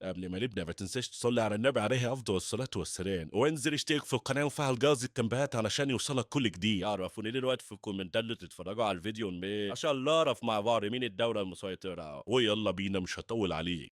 قبل ما نبدأ ما تنساش تصلي على النبي عليه أفضل الصلاة والسلام، وانزل اشترك في القناة وفعل جرس التنبيهات علشان يوصلك كل جديد. اعرفوا دلوقتي في الكومنتات اللي تتفرجوا على الفيديو عشان نعرف مع بعض مين الدولة المسيطرة، ويلا بينا مش هطول عليك.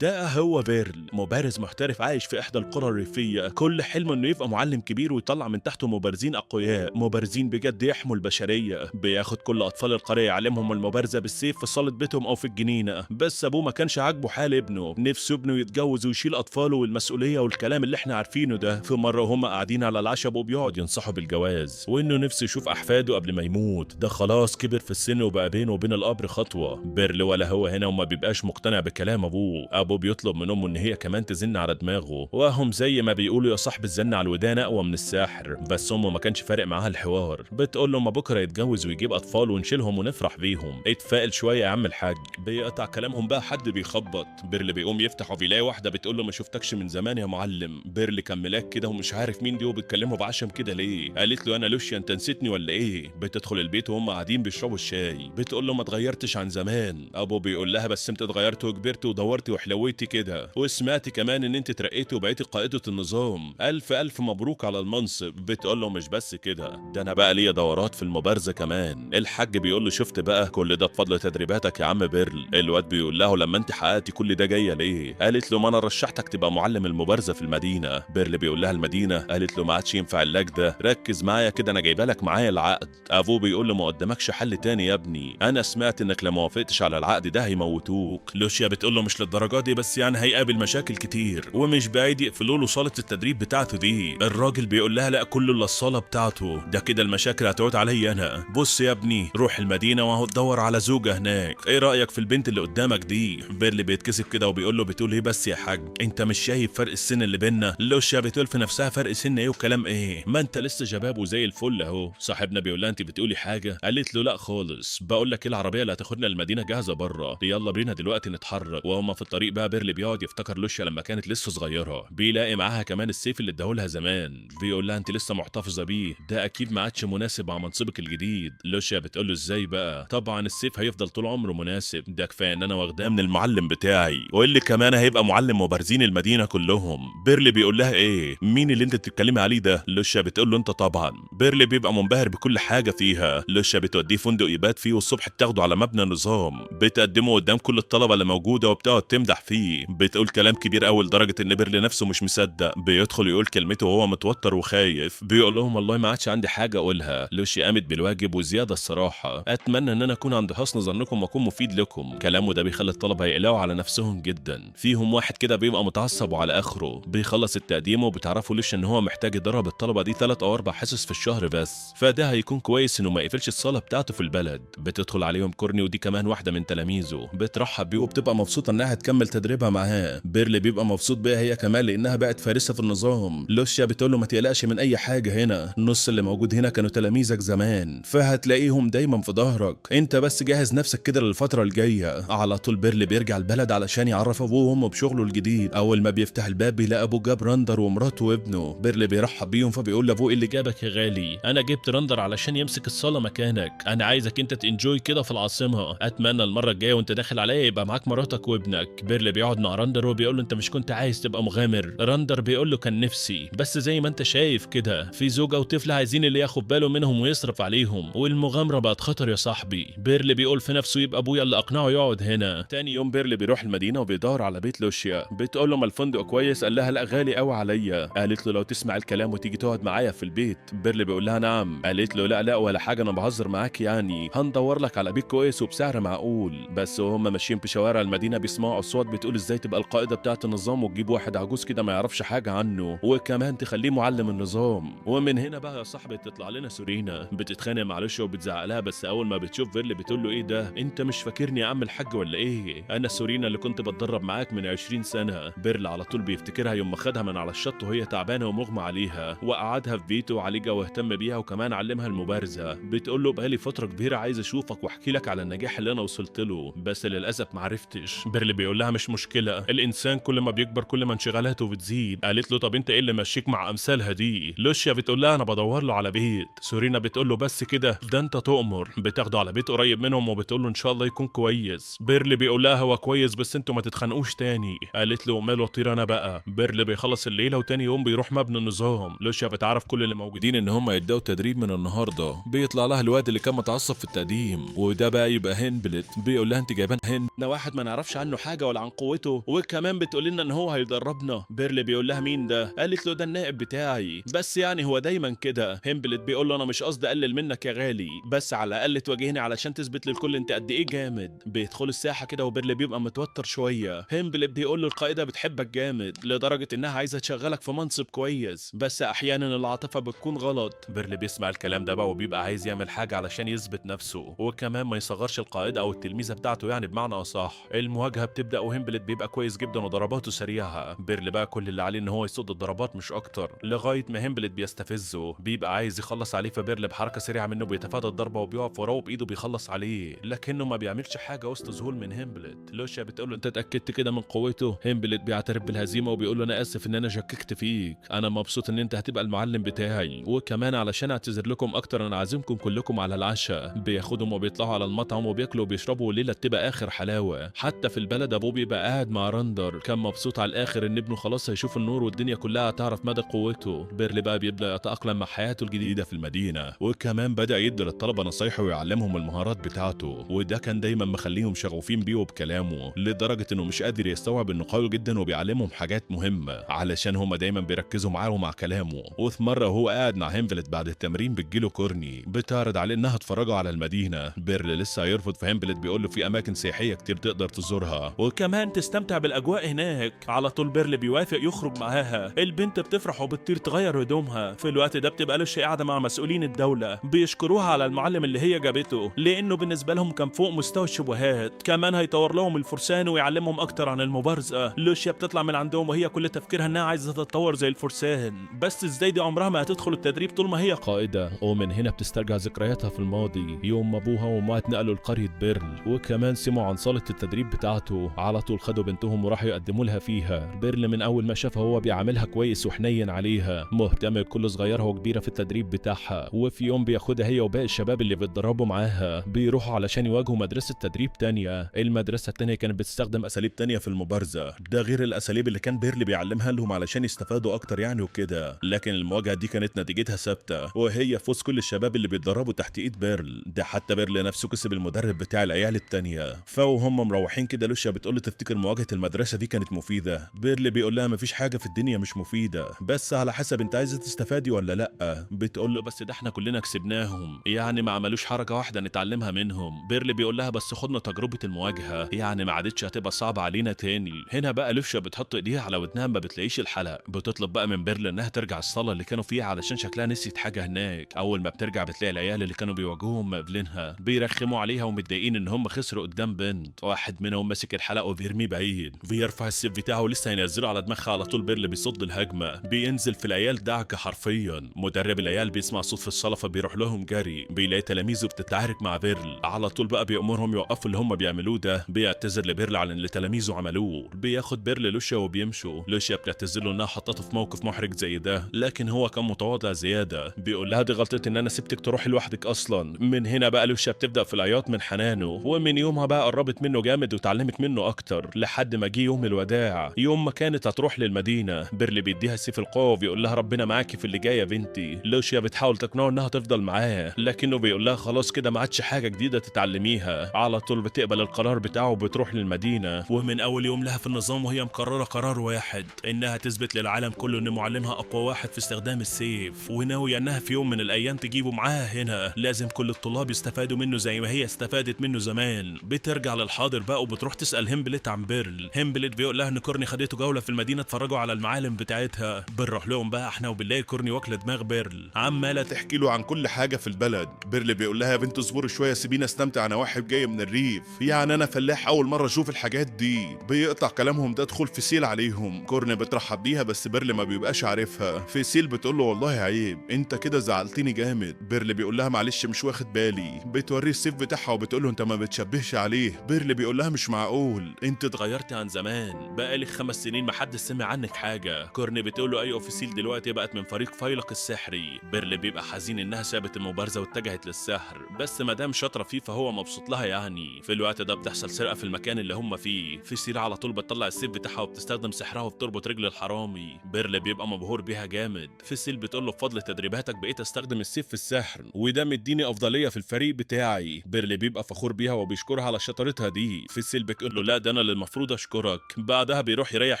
ده هو بيرل، مبارز محترف عايش في إحدى القرى الريفية، كل حلمه إنه يبقى معلم كبير ويطلع من تحته مبارزين أقوياء، مبارزين بجد يحموا البشرية، بياخد كل أطفال القرية يعلمهم المبارزة بالسيف في صالة بيتهم أو في الجنينة، بس أبوه ما كانش عاجبه حال ابنه، نفسه ابنه يتجوز ويشيل أطفاله والمسؤولية والكلام اللي إحنا عارفينه ده، في مرة وهما قاعدين على العشب وبيقعد ينصحوا بالجواز، وإنه نفسه يشوف أحفاده قبل ما يموت، ده خلاص كبر في السن وبقى بينه وبين القبر خطوة، بيرل ولا هو هنا وما بيبقاش مقتنع بكلام أبوه بيطلب من أمه إن هي كمان تزن على دماغه، وهم زي ما بيقولوا يا صاحب الزن على الودان أقوى من السحر، بس أمه ما كانش فارق معاها الحوار، بتقول له ما بكرة يتجوز ويجيب أطفال ونشيلهم ونفرح بيهم، اتفائل شوية يا عم الحاج، بيقطع كلامهم بقى حد بيخبط، بيرل بيقوم يفتح وبيلاقي واحدة بتقول له ما شفتكش من زمان يا معلم، بيرل كان ملاك كده ومش عارف مين دي وبتكلمه بعشم كده ليه، قالت له أنا لوشيا أنت نسيتني ولا إيه، بتدخل البيت وهم قاعدين بيشربوا الشاي، بتقول له ما اتغيرتش عن زمان، أبو بيقول لها بس أنت اتغيرت وكبرت ودورتي وحلويتي كده، وسمعت كمان ان انت اترقيتي وبقيتي قائدة النظام، الف الف مبروك على المنصب، بتقول له مش بس كده ده انا بقى ليا دورات في المبارزة كمان، الحاج بيقول له شفت بقى كل ده بفضل تدريباتك يا عم بيرل، الواد بيقول له لما انت حققتي كل ده جايه ليه، قالت له ما انا رشحتك تبقى معلم المبارزة في المدينة، بيرل بيقول لها المدينة، قالت له ما عادش ينفع اللاج ده، ركز معايا كده انا جايبه لك معايا العقد، ابوه بيقول له ما قدامكش حل تاني يا ابني، انا سمعت انك لو ما وافقتش على العقد ده هيموتوك، لوشيا بتقول له مش للدرجه دي بس يعني هيقابل مشاكل كتير ومش بعيد يقفلوا له صاله التدريب بتاعته دي، الراجل بيقول لها لا كله الا الصاله بتاعته، ده كده المشاكل هتعود عليا انا، بص يا ابني روح المدينه وهو تدور على زوجه هناك، ايه رايك في البنت اللي قدامك دي، بيرلي بيتكسف كده وبيقول له بتقول ايه بس يا حاج انت مش شايف فرق السن اللي بينا، لوشيا بتقول في نفسها فرق سن ايه وكلام ايه، ما انت لسه شباب وزي الفل اهو، صاحبنا بيقول لها انت بتقولي حاجه، قالت له لا خالص، بقول لك ايه العربيه اللي هتاخدنا المدينه جاهزه بره، يلا بينا دلوقتي نتحرك، وهما في الطريق بقى بيرلي بيقعد يفتكر لوشيا لما كانت لسه صغيره، بيلاقي معاها كمان السيف اللي اداهولها زمان، بيقول لها انت لسه محتفظه بيه، ده اكيد ما عادش مناسب مع منصبك الجديد، لوشيا بتقول له ازاي بقى، طبعا السيف هيفضل طول عمره مناسب، ده كفايه ان انا واخداه من المعلم بتاعي، واللي كمان هيبقى معلم مبارزين المدينه كلهم، بيرلي بيقول لها ايه مين اللي انت بتتكلمي عليه ده، لوشيا بتقول له انت طبعا، بيرلي بيبقى منبهر بكل حاجه فيها، لوشيا بتوديه فندق يبات فيه والصبح بتاخده على مبنى نظام، بتقدمه قدام كل الطلبه اللي موجوده وبتقعد تمدح فيه، بتقول كلام كبير قوي لدرجه ان بيرلي نفسه مش مصدق، بيدخل يقول كلمته وهو متوتر وخايف، بيقول لهم والله ما عادش عندي حاجه اقولها، لوشي قامت بالواجب وزياده الصراحه، اتمنى ان انا اكون عند حسن ظنكم واكون مفيد لكم، كلامه ده بيخلي الطلبه يقلقوا على نفسهم جدا، فيهم واحد كده بيبقى متعصب وعلى اخره، بيخلص التقديم وبتعرفوا ليش ان هو محتاج يدرب الطلبه دي 3 او 4 حصص في الشهر بس، فده هيكون كويس انه ما يقفلش الصاله بتاعته في البلد، بتدخل عليهم كورني ودي كمان واحده من تلاميذه، بترحب بيه وبتبقى مبسوطه انها تكمل تدريبها معاه، بيرلي بيبقى مبسوط بيها هي كمان لانها بقت فارسه في النظام، لوشيا بتقول له ما تقلقش من اي حاجه هنا، النص اللي موجود هنا كانوا تلاميذك زمان فهتلاقيهم دايما في ظهرك، انت بس جهز نفسك كده للفتره الجايه، على طول بيرلي بيرجع البلد علشان يعرف ابوه وامه بشغله الجديد، اول ما بيفتح الباب بيلاقي ابوه جاب راندر ومراته وابنه، بيرلي بيرحب بيهم فبيقول لابوه ايه اللي جابك يا غالي، انا جبت راندر علشان يمسك الصاله مكانك، انا عايزك انت تنجوي كده في العاصمه، اتمنى المره الجايه وانت داخل عليا يبقى معاك مراتك وابنك، بيرلي بيقعد مع راندر وبيقول له انت مش كنت عايز تبقى مغامر، راندر بيقول له كان نفسي بس زي ما انت شايف كده في زوجه وطفل عايزين اللي ياخد باله منهم ويصرف عليهم، والمغامره بقت خطر يا صاحبي، بيرلي بيقول في نفسه يبقى ابويا اللي اقنعه يقعد هنا، تاني يوم بيرلي بيروح المدينه وبيدور على بيت لوشيا، بتقول له ما الفندق كويس، قال لها لا غالي قوي عليا، قالت له لو تسمع الكلام وتيجي تقعد معايا في البيت، بيرلي بيقول لها نعم، قالت له لا لا ولا حاجه انا بهزر معاك يعني، هندور لك على بيت كويس وبسعر معقول، بس وهم ماشيين في شوارع المدينه بيسمعوا اصوات بتقول ازاي تبقى القائده بتاعه النظام وتجيب واحد عجوز كده ما يعرفش حاجه عنه وكمان تخليه معلم النظام، ومن هنا بقى يا صاحبي تطلع لنا سورينا بتتخانق مع لوشيا وبتزعق لها، بس اول ما بتشوف بيرلي بتقول له ايه ده انت مش فاكرني يا عم الحاج ولا ايه، انا سورينا اللي كنت بتدرب معاك من 20 سنه، بيرلي على طول بيفتكرها يوم ما خدها من على الشط وهي تعبانه ومغمى عليها وقعدها في بيته وعالجها واهتم بيها وكمان علمها المبارزه، بتقول له بقالي فتره كبيره عايز اشوفك واحكي لك على النجاح اللي انا وصلت له بس للاسف ما عرفتش، بيرلي بيقول لها مش مشكله، الانسان كل ما بيكبر كل ما انشغالاته بتزيد. قالت له طب انت ايه اللي ماشيك مع امثالها دي؟ لوشيا بتقول لها انا بدور له على بيت. سورينا بتقول له بس كده؟ ده انت تؤمر. بتاخده على بيت قريب منهم وبتقول له ان شاء الله يكون كويس. بيرل بيقول لها هو كويس بس انتوا ما تتخانقوش تاني. قالت له ماله اطير انا بقى. بيرل بيخلص الليله وتاني يوم بيروح مبنى النظام. لوشيا بتعرف كل اللي موجودين ان هم يبداوا تدريب من النهارده. بيطلع لها الواد اللي كان متعصب في التقديم، وده بقى يبقى هنبلت. بيقول لها انت جايبان هن ده واحد ما نعرفش عنه حاجه ولا عن قوته، وكمان بتقول لنا ان هو هيدربنا. بيرل بيقول لها مين ده؟ قالت له ده النائب بتاعي، بس يعني هو دايما كده. هنبلت بيقول له انا مش قصدي اقلل منك يا غالي، بس على الاقل تواجهني علشان تثبت للكل انت قد ايه جامد. بيدخل الساحه كده وبيرل بيبقى متوتر شويه. هنبلت بيقول له القائده بتحبك جامد لدرجه انها عايزه تشغلك في منصب كويس، بس احيانا العاطفه بتكون غلط. بيرل بيسمع الكلام ده بقى وبيبقى عايز يعمل حاجه علشان يثبت نفسه، وكمان ما يصغرش القائد او التلميذه بتاعته يعني بمعنى اصح. المواجهه بتبدا وهنبلت بيبقى كويس جدا وضرباته سريعه. بيرل بقى كل اللي عليه ان هو يصد الضربات مش اكتر، لغايه ما هنبلت بيستفزه. بيبقى عايز يخلص عليه فبيرل بحركه سريعه منه بيتفادى الضربه وبيقف وراه بايده بيخلص عليه، لكنه ما بيعملش حاجه وسط ذهول من هنبلت. لوشيا بتقول له انت اتاكدت كده من قوته؟ هنبلت بيعترف بالهزيمه وبيقول له انا اسف ان انا شككت فيك، انا مبسوط ان انت هتبقى المعلم بتاعي، وكمان علشان اعتذر لكم اكتر انا عازمكم كلكم على العشاء. بياخدهم وبيطلعوا على المطعم وبياكلوا وبيشربوا وليله تبقى اخر حلاوه. حتى في البلد ابوه بيبقى قاعد مع راندر، كان مبسوط على الاخر ان ابنه خلاص هيشوف النور والدنيا كلها هتعرف مدى قوته. بيرل بقى بيبدا يتاقلم مع حياته الجديده في المدينه، وكمان بدا يدي للطلبه نصايح ويعلمهم المهارات بتاعته، وده كان دايما مخليهم شغوفين بيه وبكلامه، لدرجه انه مش قادر يستوعب انه قوي جدا وبيعلمهم حاجات مهمه علشان هما دايما بيركزوا معاه ومع كلامه. وفي مره وهو قاعد مع هنبلت بعد التمرين بتجيله كورني بتعرض عليه انها تفرجوا على المدينه. بيرل لسه هيرفض فهنبلت بيقول له في اماكن سياحيه كتير تقدر تزورها وكمان تستمتع بالاجواء هناك. على طول بيرل بيوافق يخرج معاها. البنت بتفرح وبتطير تغير هدومها. في الوقت ده بتبقى لوشيا قاعده مع مسؤولين الدوله بيشكروها على المعلم اللي هي جابته، لانه بالنسبه لهم كان فوق مستوى الشبهات، كمان هيطور لهم الفرسان ويعلمهم اكتر عن المبارزه. لوشيا بتطلع من عندهم وهي كل تفكيرها انها عايزه تتطور زي الفرسان، بس ازاي دي عمرها ما هتدخل التدريب طول ما هي قائده. ومن هنا بتسترجع ذكرياتها في الماضي، يوم ما ابوها وامها اتنقلوا لقريه بيرل وكمان سمعوا عن صاله التدريب بتاعته. على طول خدوا بنتهم وراحوا يقدموا لها فيها. بيرل من اول ما شافها هو بيعاملها كويس وحنين عليها، مهتم بكل صغيره وكبيره في التدريب بتاعها. وفي يوم بياخدها هي وباقي الشباب اللي بيتدربوا معاها بيروحوا علشان يواجهوا مدرسه تدريب تانية. المدرسه التانية كانت بتستخدم اساليب تانية في المبارزه، ده غير الاساليب اللي كان بيرل بيعلمها لهم علشان يستفادوا اكتر يعني وكده. لكن المواجهه دي كانت نتيجتها ثابته، وهي فوز كل الشباب اللي بيتدربوا تحت ايد بيرل. ده حتى بيرل نفسه كسب المدرب بتاع العيال التانية. فوهم مروحين كده لوشيا بتقول له تفتكر مواجهه المدرسه دي كانت مفيده؟ بيرل بيقول لها مفيش حاجه في الدنيا مش مفيده، بس على حسب انت عايزه تستفادي ولا لا. بتقول له بس ده احنا كلنا كسبناهم، يعني ما عملوش حركه واحده نتعلمها منهم. بيرل بيقول لها بس خدنا تجربه المواجهه، يعني ما عادتش هتبقى صعبه علينا تاني. هنا بقى لوشيا بتحط ايديها على ودنها ما بتلاقيش الحلق. بتطلب بقى من بيرل انها ترجع الصاله اللي كانوا فيها علشان شكلها نسيت حاجه هناك. اول ما بترجع بتلاقي العيال اللي كانوا بيواجهوهم مقابلينها بيرخموا عليها ومتضايقين ان هم خسروا قدام بنت. واحد منهم ماسك الحلق وبيرميه بعيد، بيرفع السيف بتاعه ولسه هينزله على دماغها على طول بيرل بيصد الهجمه. بينزل في العيال دعكه حرفيا. مدرب العيال بيسمع صوت في الصاله فبيروح لهم جري، بيلاقي تلاميذه بتتعارك مع بيرل. على طول بقى بيأمرهم يوقفوا اللي هم بيعملوه ده. بيعتذر لبيرل عن اللي تلاميذه عملوه. بياخد بيرل لوشيا وبيمشوا. لوشيا بتعتذر له انها حطته في موقف محرج زي ده، لكن هو كان متواضع زياده. بيقول لها دي غلطتي ان انا سبتك تروحي لوحدك اصلا. من هنا بقى لوشيا بتبدا في العياط من حنانه، ومن يومها بقى قربت منه جامد وتعلمت منه اكتر لحد ما جه يوم الوداع، يوم ما كانت هتروح للمدينه. بيرل بيديها سيف القوه وبيقول لها ربنا معاكي في اللي جايه يا بنتي. لوشيا بتحاول تقنعه انها تفضل معاه، لكنه بيقول لها خلاص كده ما عادش حاجه جديده تتعلميها. على طول بتقبل القرار بتاعه وبتروح للمدينه. ومن اول يوم لها في النظام وهي مقرره قرار واحد، انها تثبت للعالم كله ان معلمها اقوى واحد في استخدام السيف، وناويه انها في يوم من الايام تجيبه معاها هنا. لازم كل الطلاب يستفادوا منه زي ما هي استفادت منه زمان. بترجع للحاضر بقى وبتروح تسال هنبلت عن بيرل. هنبلت بيقول لها ان كورني خدته جوله في المدينه اتفرجوا على المعالم بتاعتها. بنروح لهم بقى احنا وبنلاقي كورني واكله دماغ بيرل عماله تحكي له عن كل حاجه في البلد. بيرل بيقول لها يا بنت اصبري شويه سيبينا استمتع، انا واحد جاي من الريف، يعني انا فلاح اول مره اشوف الحاجات دي. بيقطع كلامهم ده ادخل في سيل عليهم. كورني بترحب بيها بس بيرل ما بيبقاش عارفها. في سيل بتقول له والله عيب انت كده زعلتني جامد. بيرل بيقول لها معلش مش واخد بالي. بتوريه السيف بتاعها وبتقول له انت ما بتشبهش عليه. بيرل بيقول لها مش معقول انت اتغيرتي عن زمان، بقالك 5 سنين محدش سمع عنك حاجه. كورني بتقول له ايوه فيسيل دلوقتي بقت من فريق فيلق السحري. بيرل بيبقى حزين انها سابت المبارزه واتجهت للسحر، بس ما دام شاطره فيه فهو مبسوط لها يعني. في الوقت ده بتحصل سرقه في المكان اللي هم فيه. فيسيل على طول بتطلع السيف بتاعها وبتستخدم سحرها وبتربط رجل الحرامي. بيرل بيبقى مبهور بيها جامد. فيسيل بتقول له بفضل تدريباتك بقيت استخدم السيف في السحر، وده مديني افضليه في الفريق بتاعي. بيرل بيبقى فخور بيها وبيشكرها على شطارتها دي. فيسيل بتقول له لا ده انا اللي المفروض اشكرك. بعدها بيروح يريح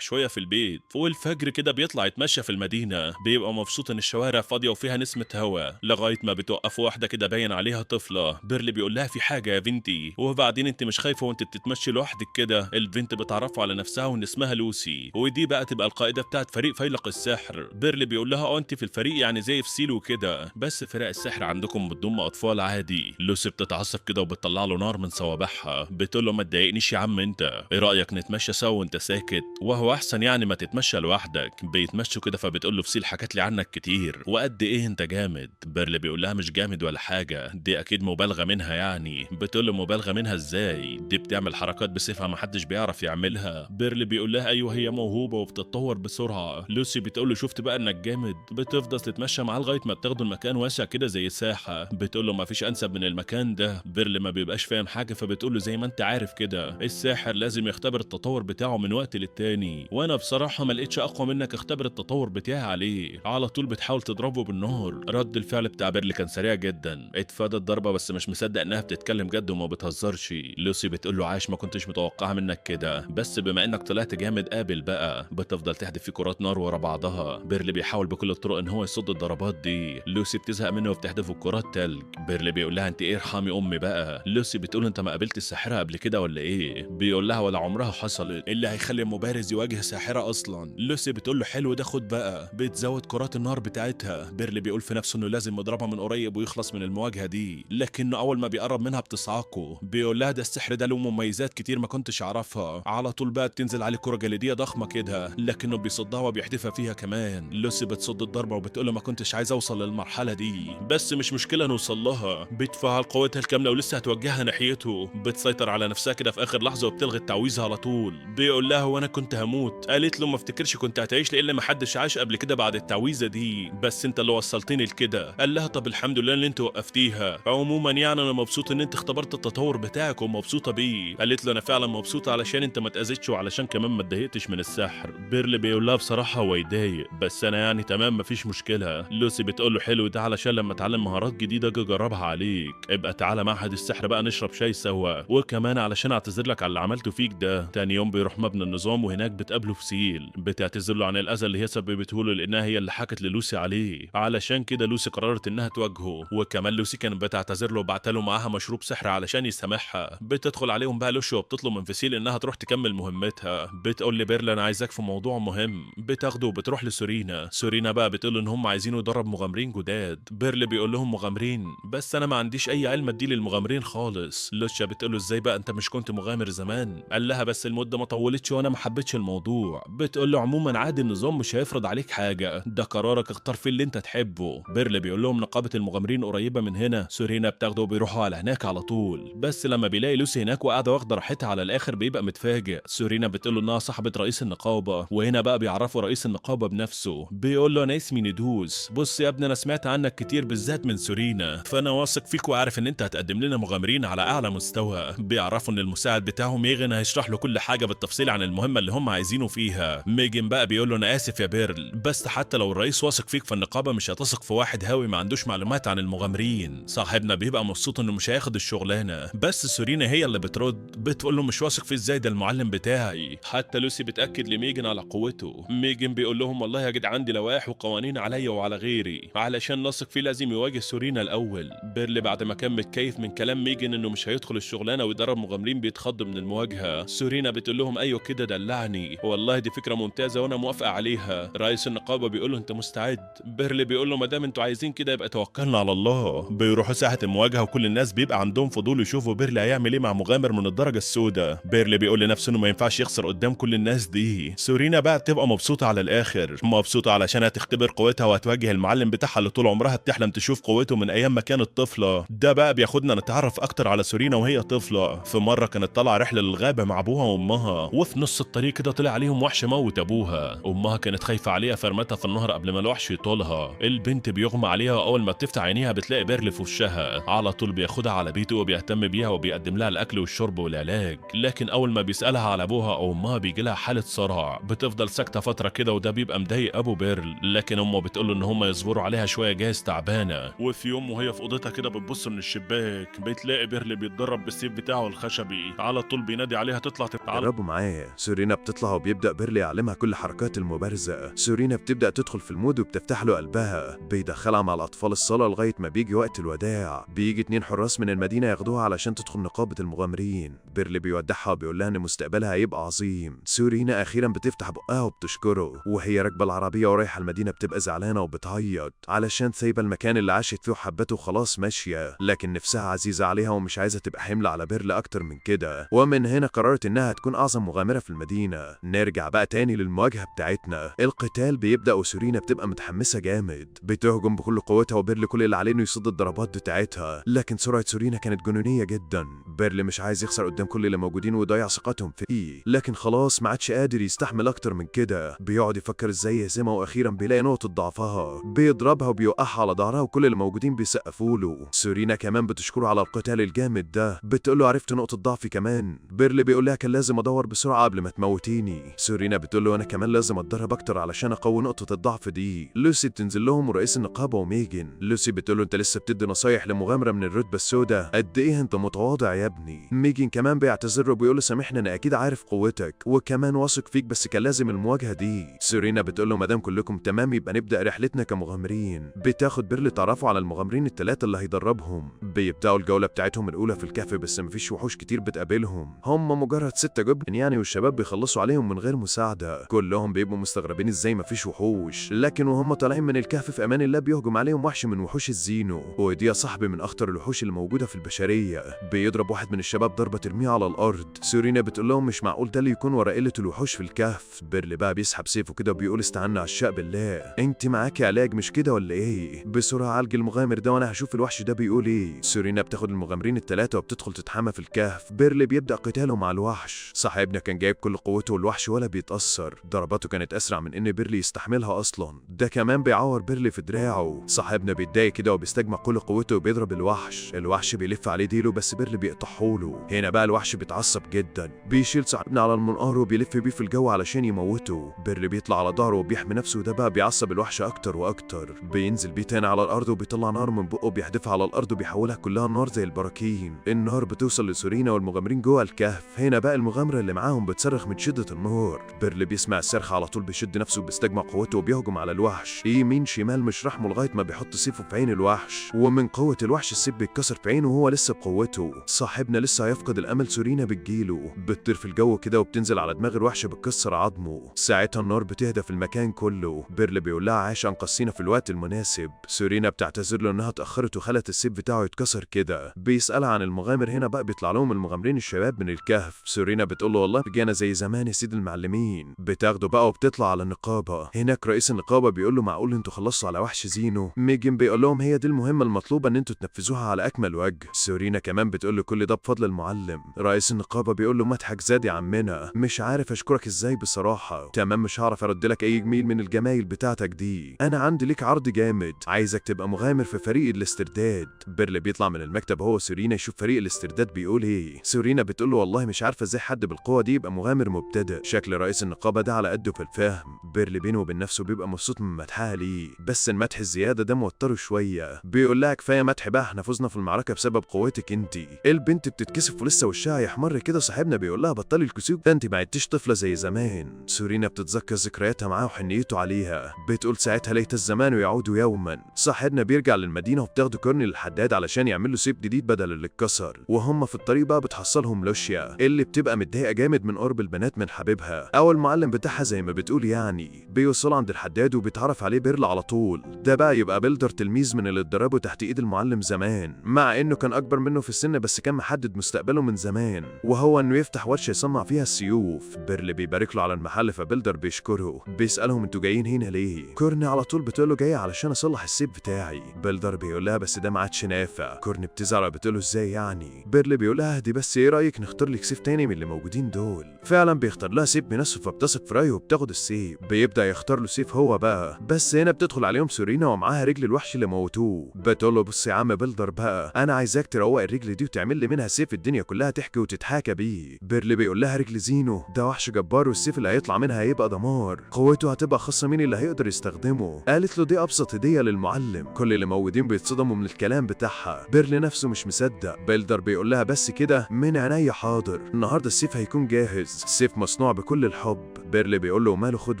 شويه في البيت. فوق الفجر كده بيطلع يتمشى في المدينه. بيبقى مبسوط ان الشوارع فاضيه وفيها نسمه هوا، لغايه ما بتوقف واحده كده باين عليها طفله. بيرل بيقول لها في حاجه يا بنتي، وبعدين انت مش خايفه وانت بتتمشي لوحدك كده؟ البنت بتعرفه على نفسها وان اسمها لوسي، ودي بقى تبقى القائده بتاعت فريق فيلق السحر. بيرل بيقول لها انت في الفريق يعني زي فسيل وكده، بس فرق السحر عندكم بتضم اطفال عادي. لوسي بتتعصب كده وبتطلع له نار من صوابعها. بتقول له ما تضايقنيش يا عم انت، ايه رايك نتمشى سوا وانت ساكت؟ وهو احسن يعني ما تتمشى لوحدك. بيتمشوا كده فبتقول له فسيل حكت لي عنك كتير وقد ايه انت جامد. بيرل بيقول لها مش جامد ولا حاجه، دي اكيد مبالغه منها يعني. بتقول له مبالغه منها ازاي؟ دي بتعمل حركات بصفه ما حدش بيعرف يعملها. بيرل بيقول لها ايوه هي موهوبه وبتتطور بسرعه. لوسي بتقول له شفت بقى انك جامد. بتفضل تتمشى معاه لغايه ما بتاخدوا المكان واسع كده زي ساحه. بتقول له ما فيش انسب من المكان ده. بيرل ما بيبقاش فاهم حاجه فبتقول له زي ما انت عارف كده الساحر لازم يختبر التطور بتاعه من وقت للتاني، وانا بصراحه ما لقيتش اقوى منك اختبر التطور بتاعي عليه. على طول بتحاول تضربه بالنار. رد الفعل بتاع بيرل كان سريع جدا. اتفادى الضربه بس مش مصدق انها بتتكلم جد وما بتهزرش. لوسي بتقول له عاش ما كنتش متوقعها منك كده، بس بما انك طلعت جامد قابل بقى. بتفضل تحدف فيه كرات نار ورا بعضها. بيرل بيحاول بكل الطرق ان هو يصد الضربات دي. لوسي بتزهق منه وبتحدفه كرات تلج. بيرل بيقول لها انت ايه ارحمي امي بقى. لوسي بتقول انت ما قابلت الساحره قبل كده ولا ايه؟ بيقول لها ولا عمرها حصلت، اللي هيخلي مبارز يواجه ساحره اصلا. لوسي بتقول له حلو ده خد بقى. بتزود كرات النار بتاعتها. بيرل بيقول في نفسه انه لازم يضربها من قريب ويخلص من المواجهه دي، لكنه اول ما بيقرب منها بتصعقه. بيقول لها ده السحر ده له مميزات كتير ما كنتش اعرفها. على طول بقى بتنزل عليه كره جليديه ضخمه كده، لكنه بيصدها وبيحدفها فيها كمان. لوسي بتصد الضربه وبتقول له ما كنتش عايز اوصل للمرحله دي، بس مش مشكله نوصل لها. بتفعل قوتها الكامله ولسه هتوجهها ناحيته. بتسيطر على نفسها كده في اخر لحظه وبتلغي التعويذه على طول. بيقول لها وانا كنت هموت. قالت له ما افتكرش كنت هتعيش لان ما حدش عاش قبل كده بعد التعويذه دي، بس انت اللي وصلتني لكده. قال لها طب الحمد لله ان انت وقفتيها. عموما يعني انا مبسوط ان انت اختبرت التطور بتاعك ومبسوطه بيه. قالت له انا فعلا مبسوطه علشان انت ما اتاذيتش وعلشان كمان ما اتضايقتش من السحر. بيرل بيقول لها بصراحه هو يضايق بس انا يعني تمام مفيش مشكله. لوسي بتقول له حلو ده علشان لما اتعلم مهارات جديده اجي اجربها عليك. ابقى تعالى معهد السحر بقى نشرب شاي سوا، وكمان علشان اعتذر لك على اللي عملته فيك ده. تاني يوم بيروح مبنى النظام وهناك بتقابله فسيل. بتعتذر له عن الاذى اللي هي سببته له لانها هي اللي حكت للوسي عليه. علشان كده لوسي قررت انها تواجهه، وكمان لوسي كانت بتعتذر له وبعت له معاها مشروب سحر علشان يسامحها. بتدخل عليهم بقى لوشي وبتطلب من فسيل انها تروح تكمل مهمتها. بتقول لبيرل انا عايزاك في موضوع مهم. بتاخده وبتروح لسورينا. سورينا بقى بتقول له ان هم عايزينه يدرب مغامرين جداد. بيرل بيقول لهم مغامرين بس انا ما عنديش اي علم اديه للمغامرين خالص. لوشا بتقول له ازاي بقى انت مش كنت مغامر زمان؟ قال لها بس المده ما طولتش وانا ما حبيتش الموضوع. بتقول له عموما عادي النظام مش هيفرض عليك حاجه، ده قرارك اختار فيه اللي انت تحبه. بيرل بيقول لهم نقابه المغامرين قريبه من هنا. سورينا بتاخده وبيروحوا على هناك على طول، بس لما بيلاقي لوسي هناك وقاعده واخده راحتها على الاخر بيبقى متفاجئ. سورينا بتقول له انها صاحبه رئيس النقابه، وهنا بقى بيعرفوا رئيس النقابه بنفسه. بيقول له انا اسمي ندوس. بص يا ابني انا سمعت عنك كتير بالذات من سورينا، فانا واثق فيك وعارف ان انت هتقدم لنا مغامرين على اعلى مستوى. بيعرفوا ان المساعد بتاعهم ميغن هيشرح له كل حاجه بالتفصيل عن المهمه اللي هم عايزينه فيها. ميغن بقى بيقول له انا اسف يا بيرل بس حتى لو الرئيس واثق فيك فالنقابه مش هتثق في واحد هاوي ما عندوش معلومات عن المغامرين. صاحبنا بيبقى مبسوط انه مش هياخد الشغلانه، بس سورينا هي اللي بترد. بتقول له مش واثق فيه ازاي ده المعلم بتاعي. حتى لوسي بتاكد لميغن على قوته. ميغن بيقول لهم والله يا جدعان دي لوائح وقوانين عليا وعلى غيري، علشان نثق فيه لازم يواجه سورينا الاول. بيرل بعد ما كان متكيف من كلام ميغن انه مش هيدخل الشغلانه ويدرب مغامرين بيتخض من المواجهه. سورينا بتقول لهم ايوه كده دلعني، والله دي فكره ممتازه وانا موافقه عليها. رئيس النقابه بيقول له انت مستعد؟ بيرل بيقول له ما دام انتوا عايزين كده يبقى توكلنا على الله. بيروحوا ساحه المواجهه وكل الناس بيبقى عندهم فضول يشوفوا بيرل هيعمل ايه مع مغامر من الدرجه السوداء. بيرل بيقول لنفسه انه ما ينفعش يخسر قدام كل الناس دي. سورينا بقى بتبقى مبسوطه على الاخر، مبسوطه علشان هتختبر قوتها وهتواجه المعلم بتاعها اللي طول عمرها بتحلم تشوف قوته من ايام ما كانت طفله. ده بقى بياخدنا نتعرف اكتر على سورينا وهي طفله. في مره كانت طالعه رحله للغابه غابة مع ابوها وامها، وفي نص الطريق كده طلع عليهم وحش موت ابوها. امها كانت خايفة عليها فرمتها في النهر قبل ما الوحش يطولها. البنت بيغمى عليها واول ما بتفتح عينيها بتلاقي بيرل في وشها. على طول بياخدها على بيته وبيهتم بيها وبيقدم لها الاكل والشرب والعلاج. لكن اول ما بيسألها على ابوها او امها بيجي لها حالة صرع. بتفضل ساكتة فترة كده وده بيبقى مضايق ابو بيرل، لكن امه بتقول له ان هم يصبروا عليها شوية جايز تعبانة. وفي يوم وهي في اوضتها كده بتبص من الشباك بتلاقي بيرل بيتدرب بالسيف بتاعه الخشبي. على طول بينادي عليها تطلع جربوا معايا. سورينا بتطلع وبيبدأ بيرل يعلمها كل حركات المبارزة. سورينا بتبدأ تدخل في المود وبتفتح له قلبها. بيدخلها مع الأطفال الصالة لغاية ما بيجي وقت الوداع. بيجي 2 حراس من المدينة ياخدوها علشان تدخل نقابة المغامرين. بيرل بيودعها وبيقول لها إن مستقبلها هيبقى عظيم. سورينا أخيرا بتفتح بقها وبتشكره. وهي راكبة العربية ورايحة المدينة بتبقى زعلانة وبتعيط علشان سايبة المكان اللي عاشت فيه وحبته وخلاص ماشية، لكن نفسها عزيزة عليها ومش عايزة تبقى حمل على بيرل أكتر من كده. ومن هنا قررت إنها تكون أعظم مغامرة في المدينة. نرجع بقى تاني للمواجهة بتاعتنا. القتال بيبدأ وسورينا بتبقى متحمسة جامد. بتهجم بكل قوتها وبيرل كل اللي عليه إنه يصد الضربات بتاعتها، لكن سرعة سورينا كانت جنونية جدا. بيرل مش عايز يخسر قدام كل اللي موجودين ويضيع ثقتهم فيه، لكن خلاص ما عادش قادر يستحمل أكتر من كده. بيقعد يفكر إزاي يهزمها وأخيرا بيلاقي نقطة ضعفها. بيضربها وبيوقعها على ظهرها وكل اللي موجودين بيسقفوا له. سورينا كمان بتشكره على القتال الجامد ده. بتقول له عرفت نقطة ضعفي كمان. بيرل بيقول لها كان لازم ادور بسرعة قبل ما تموتيني. سورينا بتقول له انا كمان لازم اتدرب اكتر علشان اقوي نقطة الضعف دي. لوسي بتنزل لهم ورئيس النقابة وميجن. لوسي بتقول له انت لسه بتدي نصايح لمغامرة من الرتبة السوداء، قد ايه انت متواضع يا ابني. ميجن كمان بيعتذر وبيقول له سامحني انا اكيد عارف قوتك وكمان واثق فيك بس كان لازم المواجهة دي. سورينا بتقول له مادام كلكم تمام يبقى نبدأ رحلتنا كمغامرين. بتاخد بيرل تعرفوا على المغامرين ال3 اللي هيدربهم. بيبدأوا الجولة بتاعتهم الأولى في الكهف بس مفيش وحوش كتير بتقابلهم. هم مجرد 6 جبن يعني والشباب بيخلصوا عليهم من غير مساعدة. كلهم بيبقوا مستغربين ازاي مفيش وحوش، لكن وهم طالعين من الكهف في امان الله بيهجم عليهم وحش من وحوش الزينو. ودي يا صاحبي من اخطر الوحوش اللي موجودة في البشرية. بيضرب واحد من الشباب ضربة ترميه على الارض. سورينا بتقول لهم مش معقول ده اللي يكون ورا قلة الوحوش في الكهف. بيرل بقى بيسحب سيفه كده وبيقول استعنا عشاق بالله، انت معاكي علاج مش كده ولا ايه؟ بسرعة عالج المغامر ده وانا هشوف الوحش ده بيقول ايه. سورينا بتاخد المغامرين ال3 وبتدخل تتحمى في الكهف. بيرل بيبدأ قتاله مع الوحش. صاحبنا كان جايب كل قوته والوحش ولا بيتأثر. ضرباته كانت أسرع من إن بيرلي يستحملها أصلا. ده كمان بيعور بيرلي في دراعه. صاحبنا بيتضايق كده وبيستجمع كل قوته وبيضرب الوحش بيلف عليه ديله بس بيرلي بيقطعهوله. هنا بقى الوحش بيتعصب جدا. بيشيل صاحبنا على المنقار وبيلف بيه في الجو علشان يموته. بيرلي بيطلع على ظهره وبيحمي نفسه وده بقى بيعصب الوحش أكتر وأكتر. بينزل بيه تاني على الأرض وبيطلع نار من بقه بيحدفها على الأرض وبيحولها كلها نار زي البراكين. النار بتوصل لسورينا والمغامرين جوه الكهف. هنا بقى المغامرة اللي معاهم بتصرخ من شدة النار. بيرل بيسمع الصرخ على طول بيشد نفسه وبيستجمع قوته وبيهجم على الوحش. يمين شمال مش رحمه لغاية ما بيحط سيفه في عين الوحش، ومن قوة الوحش السيف بيتكسر في عينه وهو لسه بقوته. صاحبنا لسه هيفقد الأمل. سورينا بتجيله بتطير في الجو كده وبتنزل على دماغ الوحش بتكسر عظمه. ساعتها النار بتهدى في المكان كله. بيرل بيقول لها عاش أنقذتينا في الوقت المناسب. سورينا بتعتذر له إنها اتأخرت وخلت السيف بتاعه يتكسر كده. بيسألها عن المغامر. هنا بقى بيطلع لهم المغامرين الشباب من الكهف. سورينا بتقول له والله رجعنا زي زمان يا سيد المعلمين. بتاخده بقى وبتطلع على النقابة. هناك رئيس النقابة بيقول له معقول انتوا خلصتوا على وحش زينو؟ ميجن بيقول لهم هي دي المهمة المطلوبة ان انتوا تنفذوها على أكمل وجه. سورينا كمان بتقول له كل ده بفضل المعلم. رئيس النقابة بيقول له مضحك زاد يا عمنا، مش عارف اشكرك ازاي بصراحة. تمام مش هعرف ارد لك اي جميل من الجمايل بتاعتك دي. انا عندي ليك عرض جامد، عايزك تبقى مغامر في فريق الاسترداد. بيرل بيطلع من المكتب هو سورينا يشوف فريق الاسترداد بيقول ايه. سورينا بتقول له والله مش عارفة ازاي حد بالقوة دي يبقى مغامر مبتدئ. شكل رئيس النقابة ده على قده في الفهم. بيرل بينه وبين نفسه بيبقى مبسوط من مدحها ليه، بس المدح الزيادة ده موتره شوية. بيقول لها كفاية مدح بقى، احنا فزنا في المعركة بسبب قوتك انتي. البنت بتتكسف ولسه وشها يحمر كده. صاحبنا بيقول لها بطلي الكسوف ده، انتي ما عدتيش طفلة زي زمان. سورينا بتتذكر ذكرياتها معاه وحنيته عليها. بتقول ساعتها ليت الزمان يعود يوما. صاحبنا بيرجع للمدينة وبتاخده كورني الحداد علشان يعمل له سيف جديد بدل اللي اتكسر. وهم في الطريق بقى بتحصلهم لوشيا اللي بتبقى متضايقة جامد من قرب البنات من حبيبها او المعلم بتاعها زي ما بتقول يعني. بيوصل عند الحداد وبيتعرف عليه بيرل على طول. ده بقى يبقى بيلدر تلميذ من اللي اتدربوا تحت ايد المعلم زمان، مع انه كان اكبر منه في السن بس كان محدد مستقبله من زمان وهو انه يفتح ورشة يصنع فيها السيوف. بيرل بيبارك له على المحل فبيلدر بيشكره. بيسألهم انتوا جايين هنا ليه؟ كورني على طول بتقول له جاي علشان اصلح السيف بتاعي. بيلدر بيقول لها بس ده ما عادش نافع. كورني بتزعل بتقول له ازاي يعني؟ بيرل بيقول لها اهدي بس، ايه رايك نختار لك سيف تاني من اللي موجودين دول. فعلا بيختار لها سيف بنفسه فبتثق في رايه وبتاخد السيف. بيبدا يختار له سيف هو بقى، بس هنا بتدخل عليهم سورينا ومعاها رجل الوحش اللي موتوه. بتقول له بص يا عم بلدر بقى، انا عايزاك تروق الرجل دي وتعمل لي منها سيف الدنيا كلها تحكي وتتحاكى بيه. بيرلي بيقول لها رجل زينو ده وحش جبار والسيف اللي هيطلع منها هيبقى دمار، قوته هتبقى خاصه مين اللي هيقدر يستخدمه. قالت له دي ابسط هديه للمعلم. كل اللي موجودين بيتصدموا من الكلام بتاعها. بيرلي نفسه مش مصدق. بيلدر بيقول لها بس كده من عينيا حاضر، النهارده السيف هيكون جاهز، سيف مصنوع بكل الحب. بيرلي بيقول له ماله خد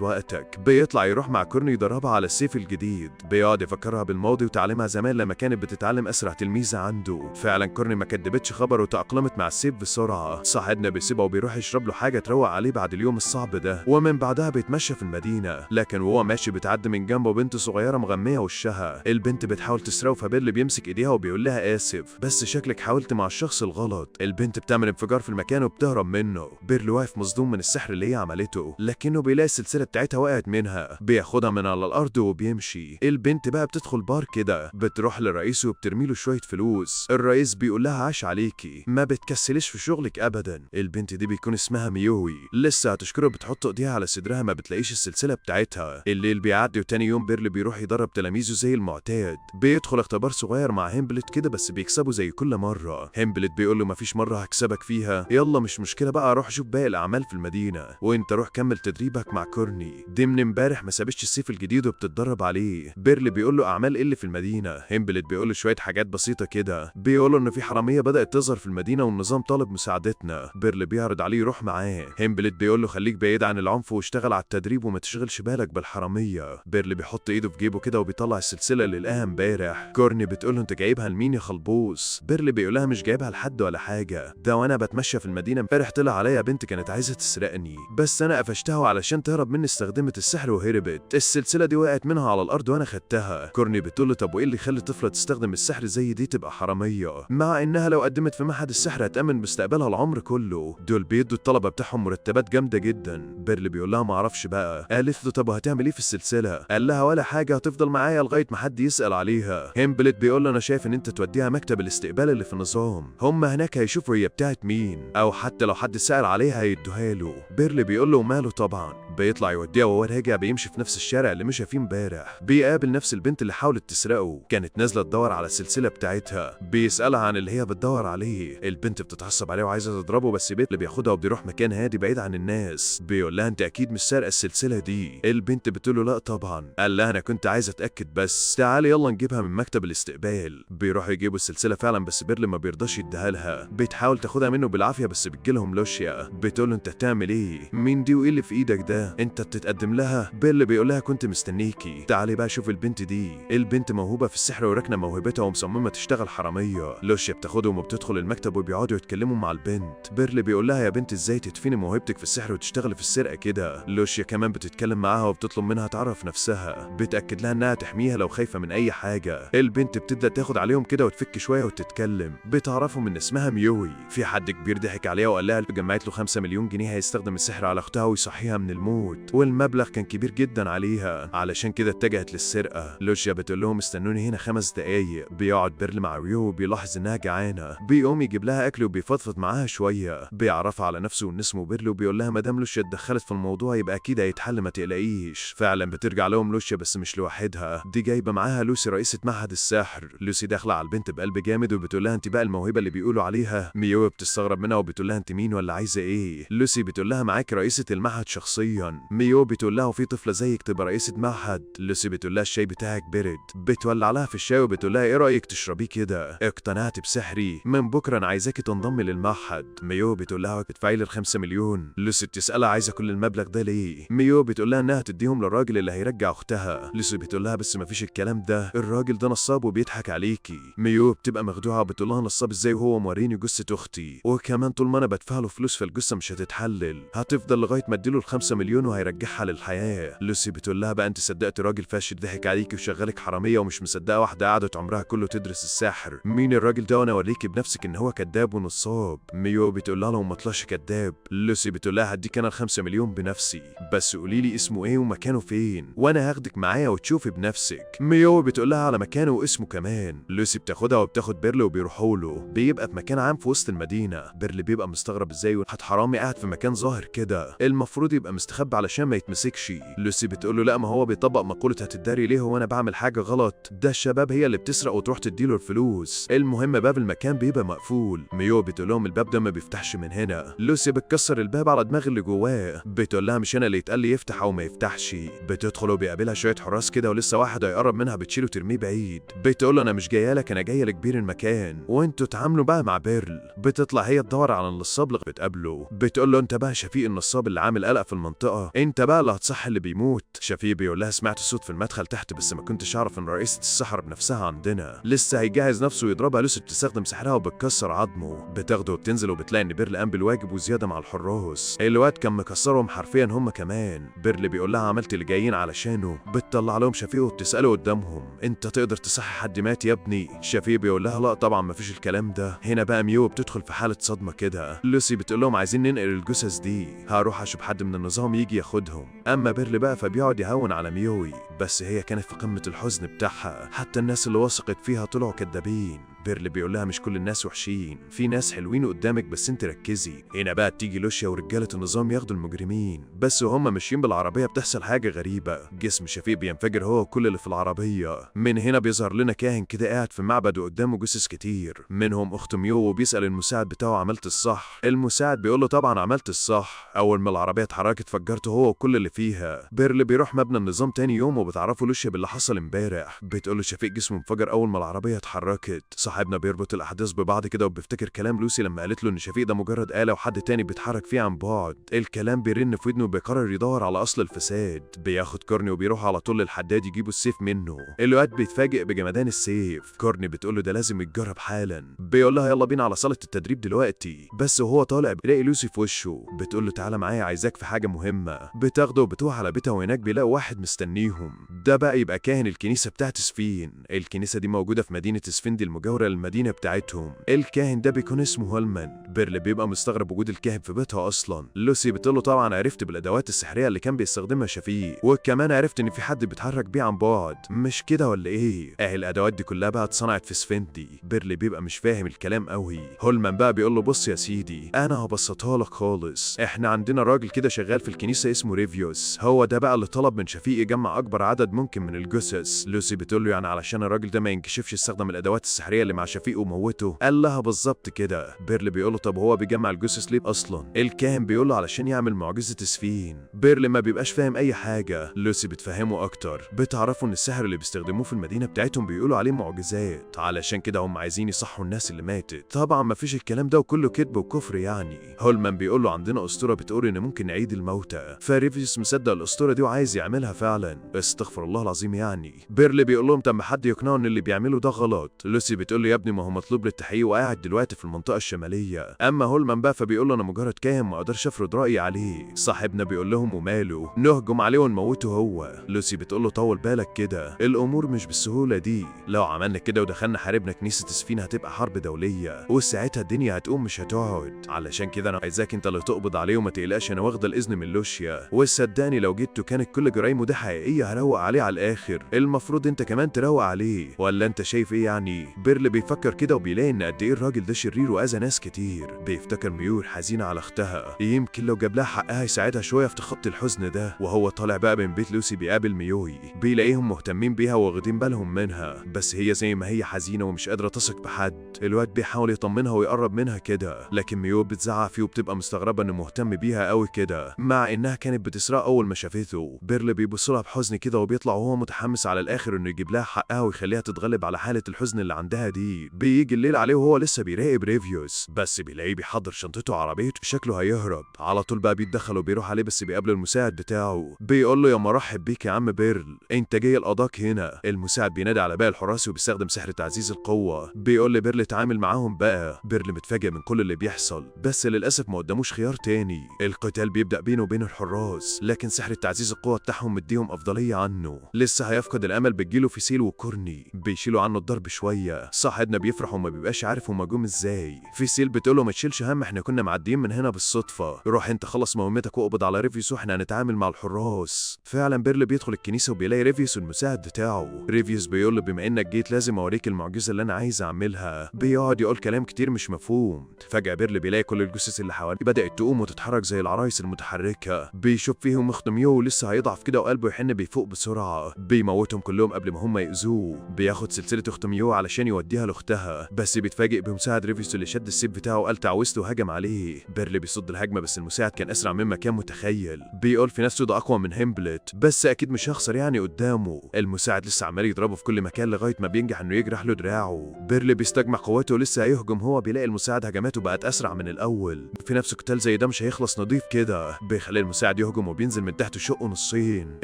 وقتك. بيطلع يروح مع كورني يدربها على السيف الجديد. بيقعد يفكرها بالماضي وتعليمها زمان لما كانت بتتعلم اسرع تلميذه عنده. فعلا كورني ما كدبتش خبر وتأقلمت مع السيف بسرعه. صاحبنا بيسيبها وبيروح يشرب له حاجه تروق عليه بعد اليوم الصعب ده، ومن بعدها بيتمشى في المدينه. لكن وهو ماشي بتعدي من جنبه بنت صغيره مغميه وشها. البنت بتحاول تسرقه فبيرلي بيمسك ايديها وبيقول لها اسف بس شكلك حاولت مع الشخص الغلط. البنت بتعمل انفجار في المكان وبتهرب منه. بيرلي واقف مصدوم من السحر اللي هي عملته، لكنه بيلاقي السلسله بتاعتها وقعت منها. بياخدها من على الارض وبيمشي. البنت بقى بتدخل بار كده، بتروح للرئيس وبترمي له شويه فلوس. الرئيس بيقول لها عاش عليكي، ما بتكسليش في شغلك ابدا. البنت دي بيكون اسمها ميوي، لسه هتشكره بتحط ايديها على صدرها ما بتلاقيش السلسله بتاعتها. الليل بيعدي وتاني يوم بيرلي بيروح يدرب تلاميذه زي المعتاد. بيدخل اختبار صغير مع هيمبلت كده بس بيكسبه زي كل مره. هيمبلت بيقول له مفيش مره هكسبك فيها، يلا مش مشكله بقى روح شوف باقي الاعمال في المدينه، وانت روح كمل تدريبك مع كورني. دي من امبارح ما سابتش السيف الجديد وبتتدرب عليه. بيرلي بيقول له اعمال ايه اللي في المدينه. هيمبلت بيقول له شويه حاجات بسيطه كده. بيقول له ان في حراميه بدات تظهر في المدينه والنظام طالب مساعدتنا. بيرلي بيعرض عليه يروح معاه. هيمبلت بيقول له خليك بعيد عن العنف واشتغل على التدريب وما تشغلش بالك بالحراميه. بيرلي بيحط ايده في جيبه كده وبيطلع السلسله اللي لقاها امبارح. كورني بتقول له انت جايبها لمين يا خلبوس. بيرلي بيقول لها مش جايبها لحد ولا حاجه، ده وانا بتمشى في المدينه امبارح طلع عليا بنت كانت عايزه تسرقني، بس انا قفشتها وعلشان تهرب مني استخدمت السحر وهربت. السلسله دي وقعت منها على الارض وانا خدتها. كورني بتقول له طب وايه اللي يخلي طفله تستخدم السحر زي دي تبقى حراميه، مع انها لو قدمت في معهد السحر هتامن مستقبلها العمر كله. دول بيدوا الطلبه بتاعهم مرتبات جامده جدا. بيرلي بيقول لها ما اعرفش بقى. قالت له طب هتعمل ايه في السلسله. قال لها ولا حاجه، هتفضل معايا لغايه ما حد يسال عليها. هيمبلت بيقول له انا شايف ان انت توديها مكتب الاستقبال اللي في النظام، هم هناك هيشوفوا هي بتاعت مين، او حتى لو حد سال عليها هيدوها له. بيرلي بيقول له ماله طبعا. بيطلع يوديها وهو راجع بيمشي في نفس الشارع اللي مشى فيه امبارح. بيقابل نفس البنت اللي حاولت تسرقه، كانت نازله تدور على السلسله بتاعتها. بيسالها عن اللي هي بتدور عليه. البنت بتتعصب عليه وعايزه تضربه بس بيرلي بياخدها وبيروح مكان هادي بعيد عن الناس. بيقول لها انت اكيد مش سارقه السلسله دي. البنت بتقول له لا طبعا. قال لها انا كنت عايزه اتاكد بس، تعالي يلا نجيبها من مكتب الاستقبال. بيروحوا يجيبوا السلسله فعلا بس بيرلي ما بيرضاش يديها لها. بتحاول تاخدها منه بالعافيه بس بتجيلهم لوشيا. بتقول له انت هتعمل ايه، مين دي وايه اللي في ايدك ده، انت بتتقدم لها. بيرلي بيقول لها كنت مستنيكي، تعالي بقى شوف البنت دي. البنت موهوبه في السحر وراكنه موهبتها ومصممه تشتغل حراميه. لوشيا بتاخدهم وبتدخل المكتب وبيقعدوا يتكلموا مع البنت. بيرلي بيقول لها يا بنت ازاي تدفني موهبتك في السحر وتشتغلي في السرقه كده. لوشيا كمان بتتكلم معاها وبتطلب منها تعرف نفسها. بتاكد لها انها تحميها لو خايفه من اي حاجه. البنت بتبدا تاخد عليهم كده وتفك شويه وتتكلم. بتعرفوا ان اسمها ميوي. في حد كبير ضحك عليها وقال لها جمعت له 5 مليون جنيه هيستخدم السحر على اختها ويصحيها من الموت، والمبلغ كان كبير جدا عليها علشان كده اتجهت للسرقه. لوشيا بتقول لهم استنوني هنا 5 دقايق. بيقعد بيرلي مع ريو وبيلاحظ انها جعانه. بيقوم يجيب لها اكل وبيفضفض معاها شويه. بيعرفها على نفسه وان اسمه بيرلي وبيقول لها مدام لوشيا اتدخلت في الموضوع يبقى اكيد هيتحل ما تقلقيش. فعلا بترجع لهم لوشيا بس مش لوحدها، دي جايبه معاها لوسي رئيسه معهد السحر. لوسي داخله على البنت بقلب جامد وبتقول لها انت بقى الموهبه اللي بيقولوا عليها. ميو بتستغرب منها وبتقول لها انت مين ولا عايزه ايه. لوسي بتقول لها معاك رئيسه المعهد شخصيا. ميو بتقول لها وفي طفله زيك تبقى رئيسه معهد. لوسي بتقول لها الشاي بتاعك برد. بتولع لها في الشاي وبتقول لها ايه رايك تشربيه كده، اقتنعت بسحري، من بكره انا عايزاكي تنضمي للمعهد. ميو بتقول لها ادفعي لي 5 مليون. لوسي بتسالها عايزه كل المبلغ ده ليه. ميو بتقول لها انها تديهم للراجل اللي هيرجع اختها. لوسي بتقول لها بس مفيش الكلام ده، الراجل ده نصاب وبيضحك عليكي. ميو بتبقى مخدوعه وبتقول لها نصاب ازاي وهو موريني جثه اختي، وكمان طول ما انا بدفع له فلوس فالجثه مش هتتحلل، هتفضل لغايه ما اديله ال5 مليون مليون وهيرجعها للحياة. لوسي بتقول لها بقى انت صدقت راجل فاشل ضحك عليكي وشغلك حرامية ومش مصدقة واحدة قعدت عمرها كله تدرس السحر؟ مين الراجل ده وانا اوريكي بنفسك ان هو كذاب ونصاب. ميو بتقول لها لو ما طلعش كذاب. لوسي بتقول لها هديك انا ال5 مليون بنفسي، بس قولي لي اسمه ايه ومكانه فين وانا هاخدك معايا وتشوفي بنفسك. ميو بتقول لها على مكانه واسمه كمان. لوسي بتاخدها وبتاخد بيرل وبيروحوا له. بيبقى في مكان عام في وسط المدينة. بيرل بيبقى مستغرب ازاي واحد حرامي قاعد في مكان ظاهر كده، المفروض يبقى مستخبي علشان ما يتمسكش. لوسي بتقول له لا ما هو بيطبق مقولة هتداري ليه وانا بعمل حاجة غلط، ده الشباب هي اللي بتسرق وتروح تديله الفلوس. المهم باب المكان بيبقى مقفول. ميو بتقول لهم الباب ده ما بيفتحش من هنا. لوسي بتكسر الباب على دماغ اللي جواه. بتقول لها مش انا اللي يتقال لي يفتح او ما يفتحش. بتدخل وبيقابلها شوية حراس كده ولسه واحد هيقرب منها بتشيله ترميه بعيد. بتقول له انا مش جايه لك، انا جايه لكبير المكان وانتوا تعاملوا بقى مع بيرل. بتطلع هي تدور على النصاب اللي بتقابله. بتقول له انت بقى شفيق النصاب اللي عامل قلق في المنطقه، انت بقى اللي هتصح اللي بيموت. شفيق بيقول لها سمعت صوت في المدخل تحت بس ما كنتش اعرف ان رئيسة السحرة بنفسها عندنا، لسه هيجهز نفسه ويضربها. لوسي بتستخدم سحرها وبتكسر عظمه. بتاخده وبتنزل وبتلاقي ان بيرل قام بالواجب وزياده مع الحراس. الواد كان مكسرهم حرفيا هم كمان. بيرل بيقول لها عملت اللي جايين علشانه. بتطلع لهم شفيق وبتساله قدامهم انت تقدر تصحي حد مات يا ابني؟ شفيق بيقول لها لا طبعا ما فيش الكلام ده. هنا بقى ميو بتدخل في حاله صدمه كده. لوسي بتقول لهم عايزين ننقل الجثث دي، هروح اشوف حد من النظام يجي ياخدهم. اما بيرل بقى فبيقعد يهون على ميوي، بس هي كانت في قمه الحزن بتاعها. حتى الناس اللي وثقت فيها طلعوا كدابين. بيرل بيقول لها مش كل الناس وحشين، في ناس حلوين قدامك بس انت ركزي. هنا بقى تيجي لوشيا ورجاله النظام ياخدوا المجرمين، بس وهم ماشيين بالعربيه بتحصل حاجه غريبه. جسم شفيق بينفجر هو وكل اللي في العربيه. من هنا بيظهر لنا كاهن كده قاعد في معبد وقدامه جثث كتير، منهم اخت ميو، وبيسال المساعد بتاعه عملت الصح؟ المساعد بيقول له طبعا عملت الصح. اول ما العربيه اتحركت فجرته هو وكل اللي فيها. بيرل بيروح مبنى النظام تاني يوم وبتعرفوا لوشيا باللي حصل امبارح. بتقول له شفيق جسمه انفجر اول ما العربيه اتحركت. صاحبنا بيربط الاحداث ببعض كده وبيفتكر كلام لوسي لما قالت له ان شفيق ده مجرد آلة وحد تاني بيتحرك فيه عن بعد. الكلام بيرن في ودنه وبيقرر يدور على اصل الفساد. بياخد كورني وبيروح على طول للحداد يجيبوا السيف منه. الواد بيتفاجئ بجمدان السيف. كورني بتقول له ده لازم يتجرب حالا. بيقول لها يلا بينا على صاله التدريب دلوقتي، بس وهو طالع بيلاقي لوسي في وشه. بتقول له تعالى معايا عايزاك في حاجه مهمه. بتاخده وبتروح على بيتها وهناك بيلاقوا واحد مستنيهم. ده بقى يبقى كاهن الكنيسه بتاعت سفين. الكنيسه دي موجوده في مدينه سفين دي المجاوره للمدينه بتاعتهم. الكاهن ده بيكون اسمه هولمان. بيرل بيبقى مستغرب وجود الكاهن في بيتها اصلا. لوسي بتقول له طبعا عرفت بالادوات السحريه اللي كان بيستخدمها شفيق، وكمان عرفت ان في حد بيتحرك بيه عن بعد، مش كده ولا ايه؟ الادوات دي كلها بقى اتصنعت في سفين دي. بيرل بيبقى مش فاهم الكلام قوي. هولمان بقى بيقول له بص يا سيدي انا هبسطها لك خالص، احنا عندنا راجل كده شغال في الكنيسه اسمه ريفيوس، هو ده بقى اللي طلب من شفيق يجمع اكبر عدد ممكن من الجثث. لوسي بتقول له يعني علشان الراجل ده ما ينكشفش استخدم الادوات السحريه اللي مع شفيق وموته؟ قال لها بالظبط كده. بيرل بيقول له طب هو بيجمع الجثث ليه اصلا؟ الكاهن بيقول له علشان يعمل معجزه سفين. بيرل ما بيبقاش فاهم اي حاجه. لوسي بتفهمه اكتر. بتعرفوا ان السحر اللي بيستخدموه في المدينه بتاعتهم بيقولوا عليه معجزات، علشان كده هم عايزين يصحوا الناس اللي ماتت. طبعا ما فيش الكلام ده وكله كذب وكفر يعني. هولمان بيقول له عندنا اسطوره بتقول ان ممكن نعيد الموتى، فريفيوس مصدق الاسطوره دي وعايز يعملها فعلا. استغفر الله العظيم يعني. بيرل بيقول لهم طب ما حد يقنعه ان اللي بيعمله ده غلط. لوسي بتقول له يا ابني ما هو مطلوب للتحقيق وقاعد دلوقتي في المنطقه الشماليه. اما هولمان بقى فبيقول له انا مجرد كاهن ما اقدرش افرض رايي عليه. صاحبنا بيقول لهم وماله نهجم عليه ونموته هو. لوسي بتقول له طول بالك كده، الامور مش بالسهوله دي، لو عملنا كده ودخلنا حاربنا كنيسه سفين هتبقى حرب دوليه وساعتها الدنيا هتقوم مش هتقعد. علشان كده انا عايزاك انت اللي تقبض عليه وما تقلقش، انا واخده الاذن من لوشيا، وصدقني لو جيت وكانت كل جرايمه دي حقيقيه هروق عليه على الاخر. المفروض انت كمان تروق عليه، ولا انت شايف ايه يعني؟ بيرل بيفكر كده وبيلاقي ان قد ايه الراجل ده شرير واذى ناس كتير. بيفتكر ميور حزينه على اختها، يمكن لو جاب لها حقها يساعدها شويه في تخطي الحزن ده. وهو طالع بقى من بيت لوسي بيقابل ميوي، بيلاقيهم مهتمين بيها واخدين بالهم منها، بس هي زي ما هي حزينه ومش قادره تثق بحد. الواد بيحاول يطمنها ويقرب منها كده، لكن ميوي بتزعق فيه وبتبقى مستغربه انه مهتم بيها قوي كده مع انها كانت بتسرق اول ما شافته. بيرل بيبص لها بحزن كده وبيطلع وهو متحمس على الاخر انه يجيب لها حقها ويخليها تتغلب على حاله الحزن اللي عندها دي. بيجي الليل عليه وهو لسه بيراقب ريفيوس، بس بيلاقيه بيحضر شنطته وعربيته شكله هيهرب. على طول بقى بيتدخل وبيروح عليه، بس بيقابل المساعد بتاعه بيقول له يا مرحب بيك يا عم بيرل، انت جاي لقضاك هنا. المساعد بينادي على باقي الحراس وبيستخدم سحر تعزيز القوه. بيقول لبيرل اتعامل معاهم بقى. بيرل متفاجئ من كل اللي بيحصل، بس للاسف ما قداموش خيار تاني. القتال بيبدا بينه وبين الحراس، لكن سحر تعزيز القوه بتاعهم مديهم افضليه عنه. لسه هيفقد الامل. بتجيله فيسيل وكورني بيشيلوا عنه الضرب شويه. صاحبنا بيفرح وما بيبقاش عارف هما جم ازاي. فيسيل بتقوله ما تشيلش هم، احنا كنا معديين من هنا بالصدفه، روح انت خلص مهمتك واقبض على ريفيوس واحنا هنتعامل مع الحراس. فعلا بيرل بيدخل الكنيسه وبيلاقي ريفيوس والمساعد بتاعه. ريفيوس بيقول له بما انك جيت لازم اوريك المعجزه اللي انا عايز اعملها. بيقعد يقول كلام كتير مش مفهوم. فجاه بيرل بيلاقي كل الجثث اللي حواليه بدات تقوم وتتحرك زي العرايس المتحركه. بيشوف فيهم اخت ميو ولسه هيضعف كده وقلبه يحن، بيفوق بسرعه. بيموتهم كلهم قبل ما هم يأذوه. بياخد سلسله اخت ميو علشان يوديها لاختها، بس بيتفاجئ بمساعد ريفيوس اللي شد السيف بتاعه وقال تعويذته وهجم عليه. بيرل بيصد الهجمه، بس المساعد كان اسرع مما كان متخيل. بيقول في نفسه ده اقوى من هيمبلت، بس اكيد مش هخسر يعني قدامه. المساعد لسه عمال يضربه في كل مكان لغايه ما بينجح انه يجرح له دراعه. بيرل بيستجمع قوته ولسه هيهجم هو، بيلاقي المساعد هجماته بقت اسرع من الاول. في نفس قتال زي ده مش هيخلص نضيف كده. بيخلي المساعد يهجم وبينزل من تحت شقه نصين.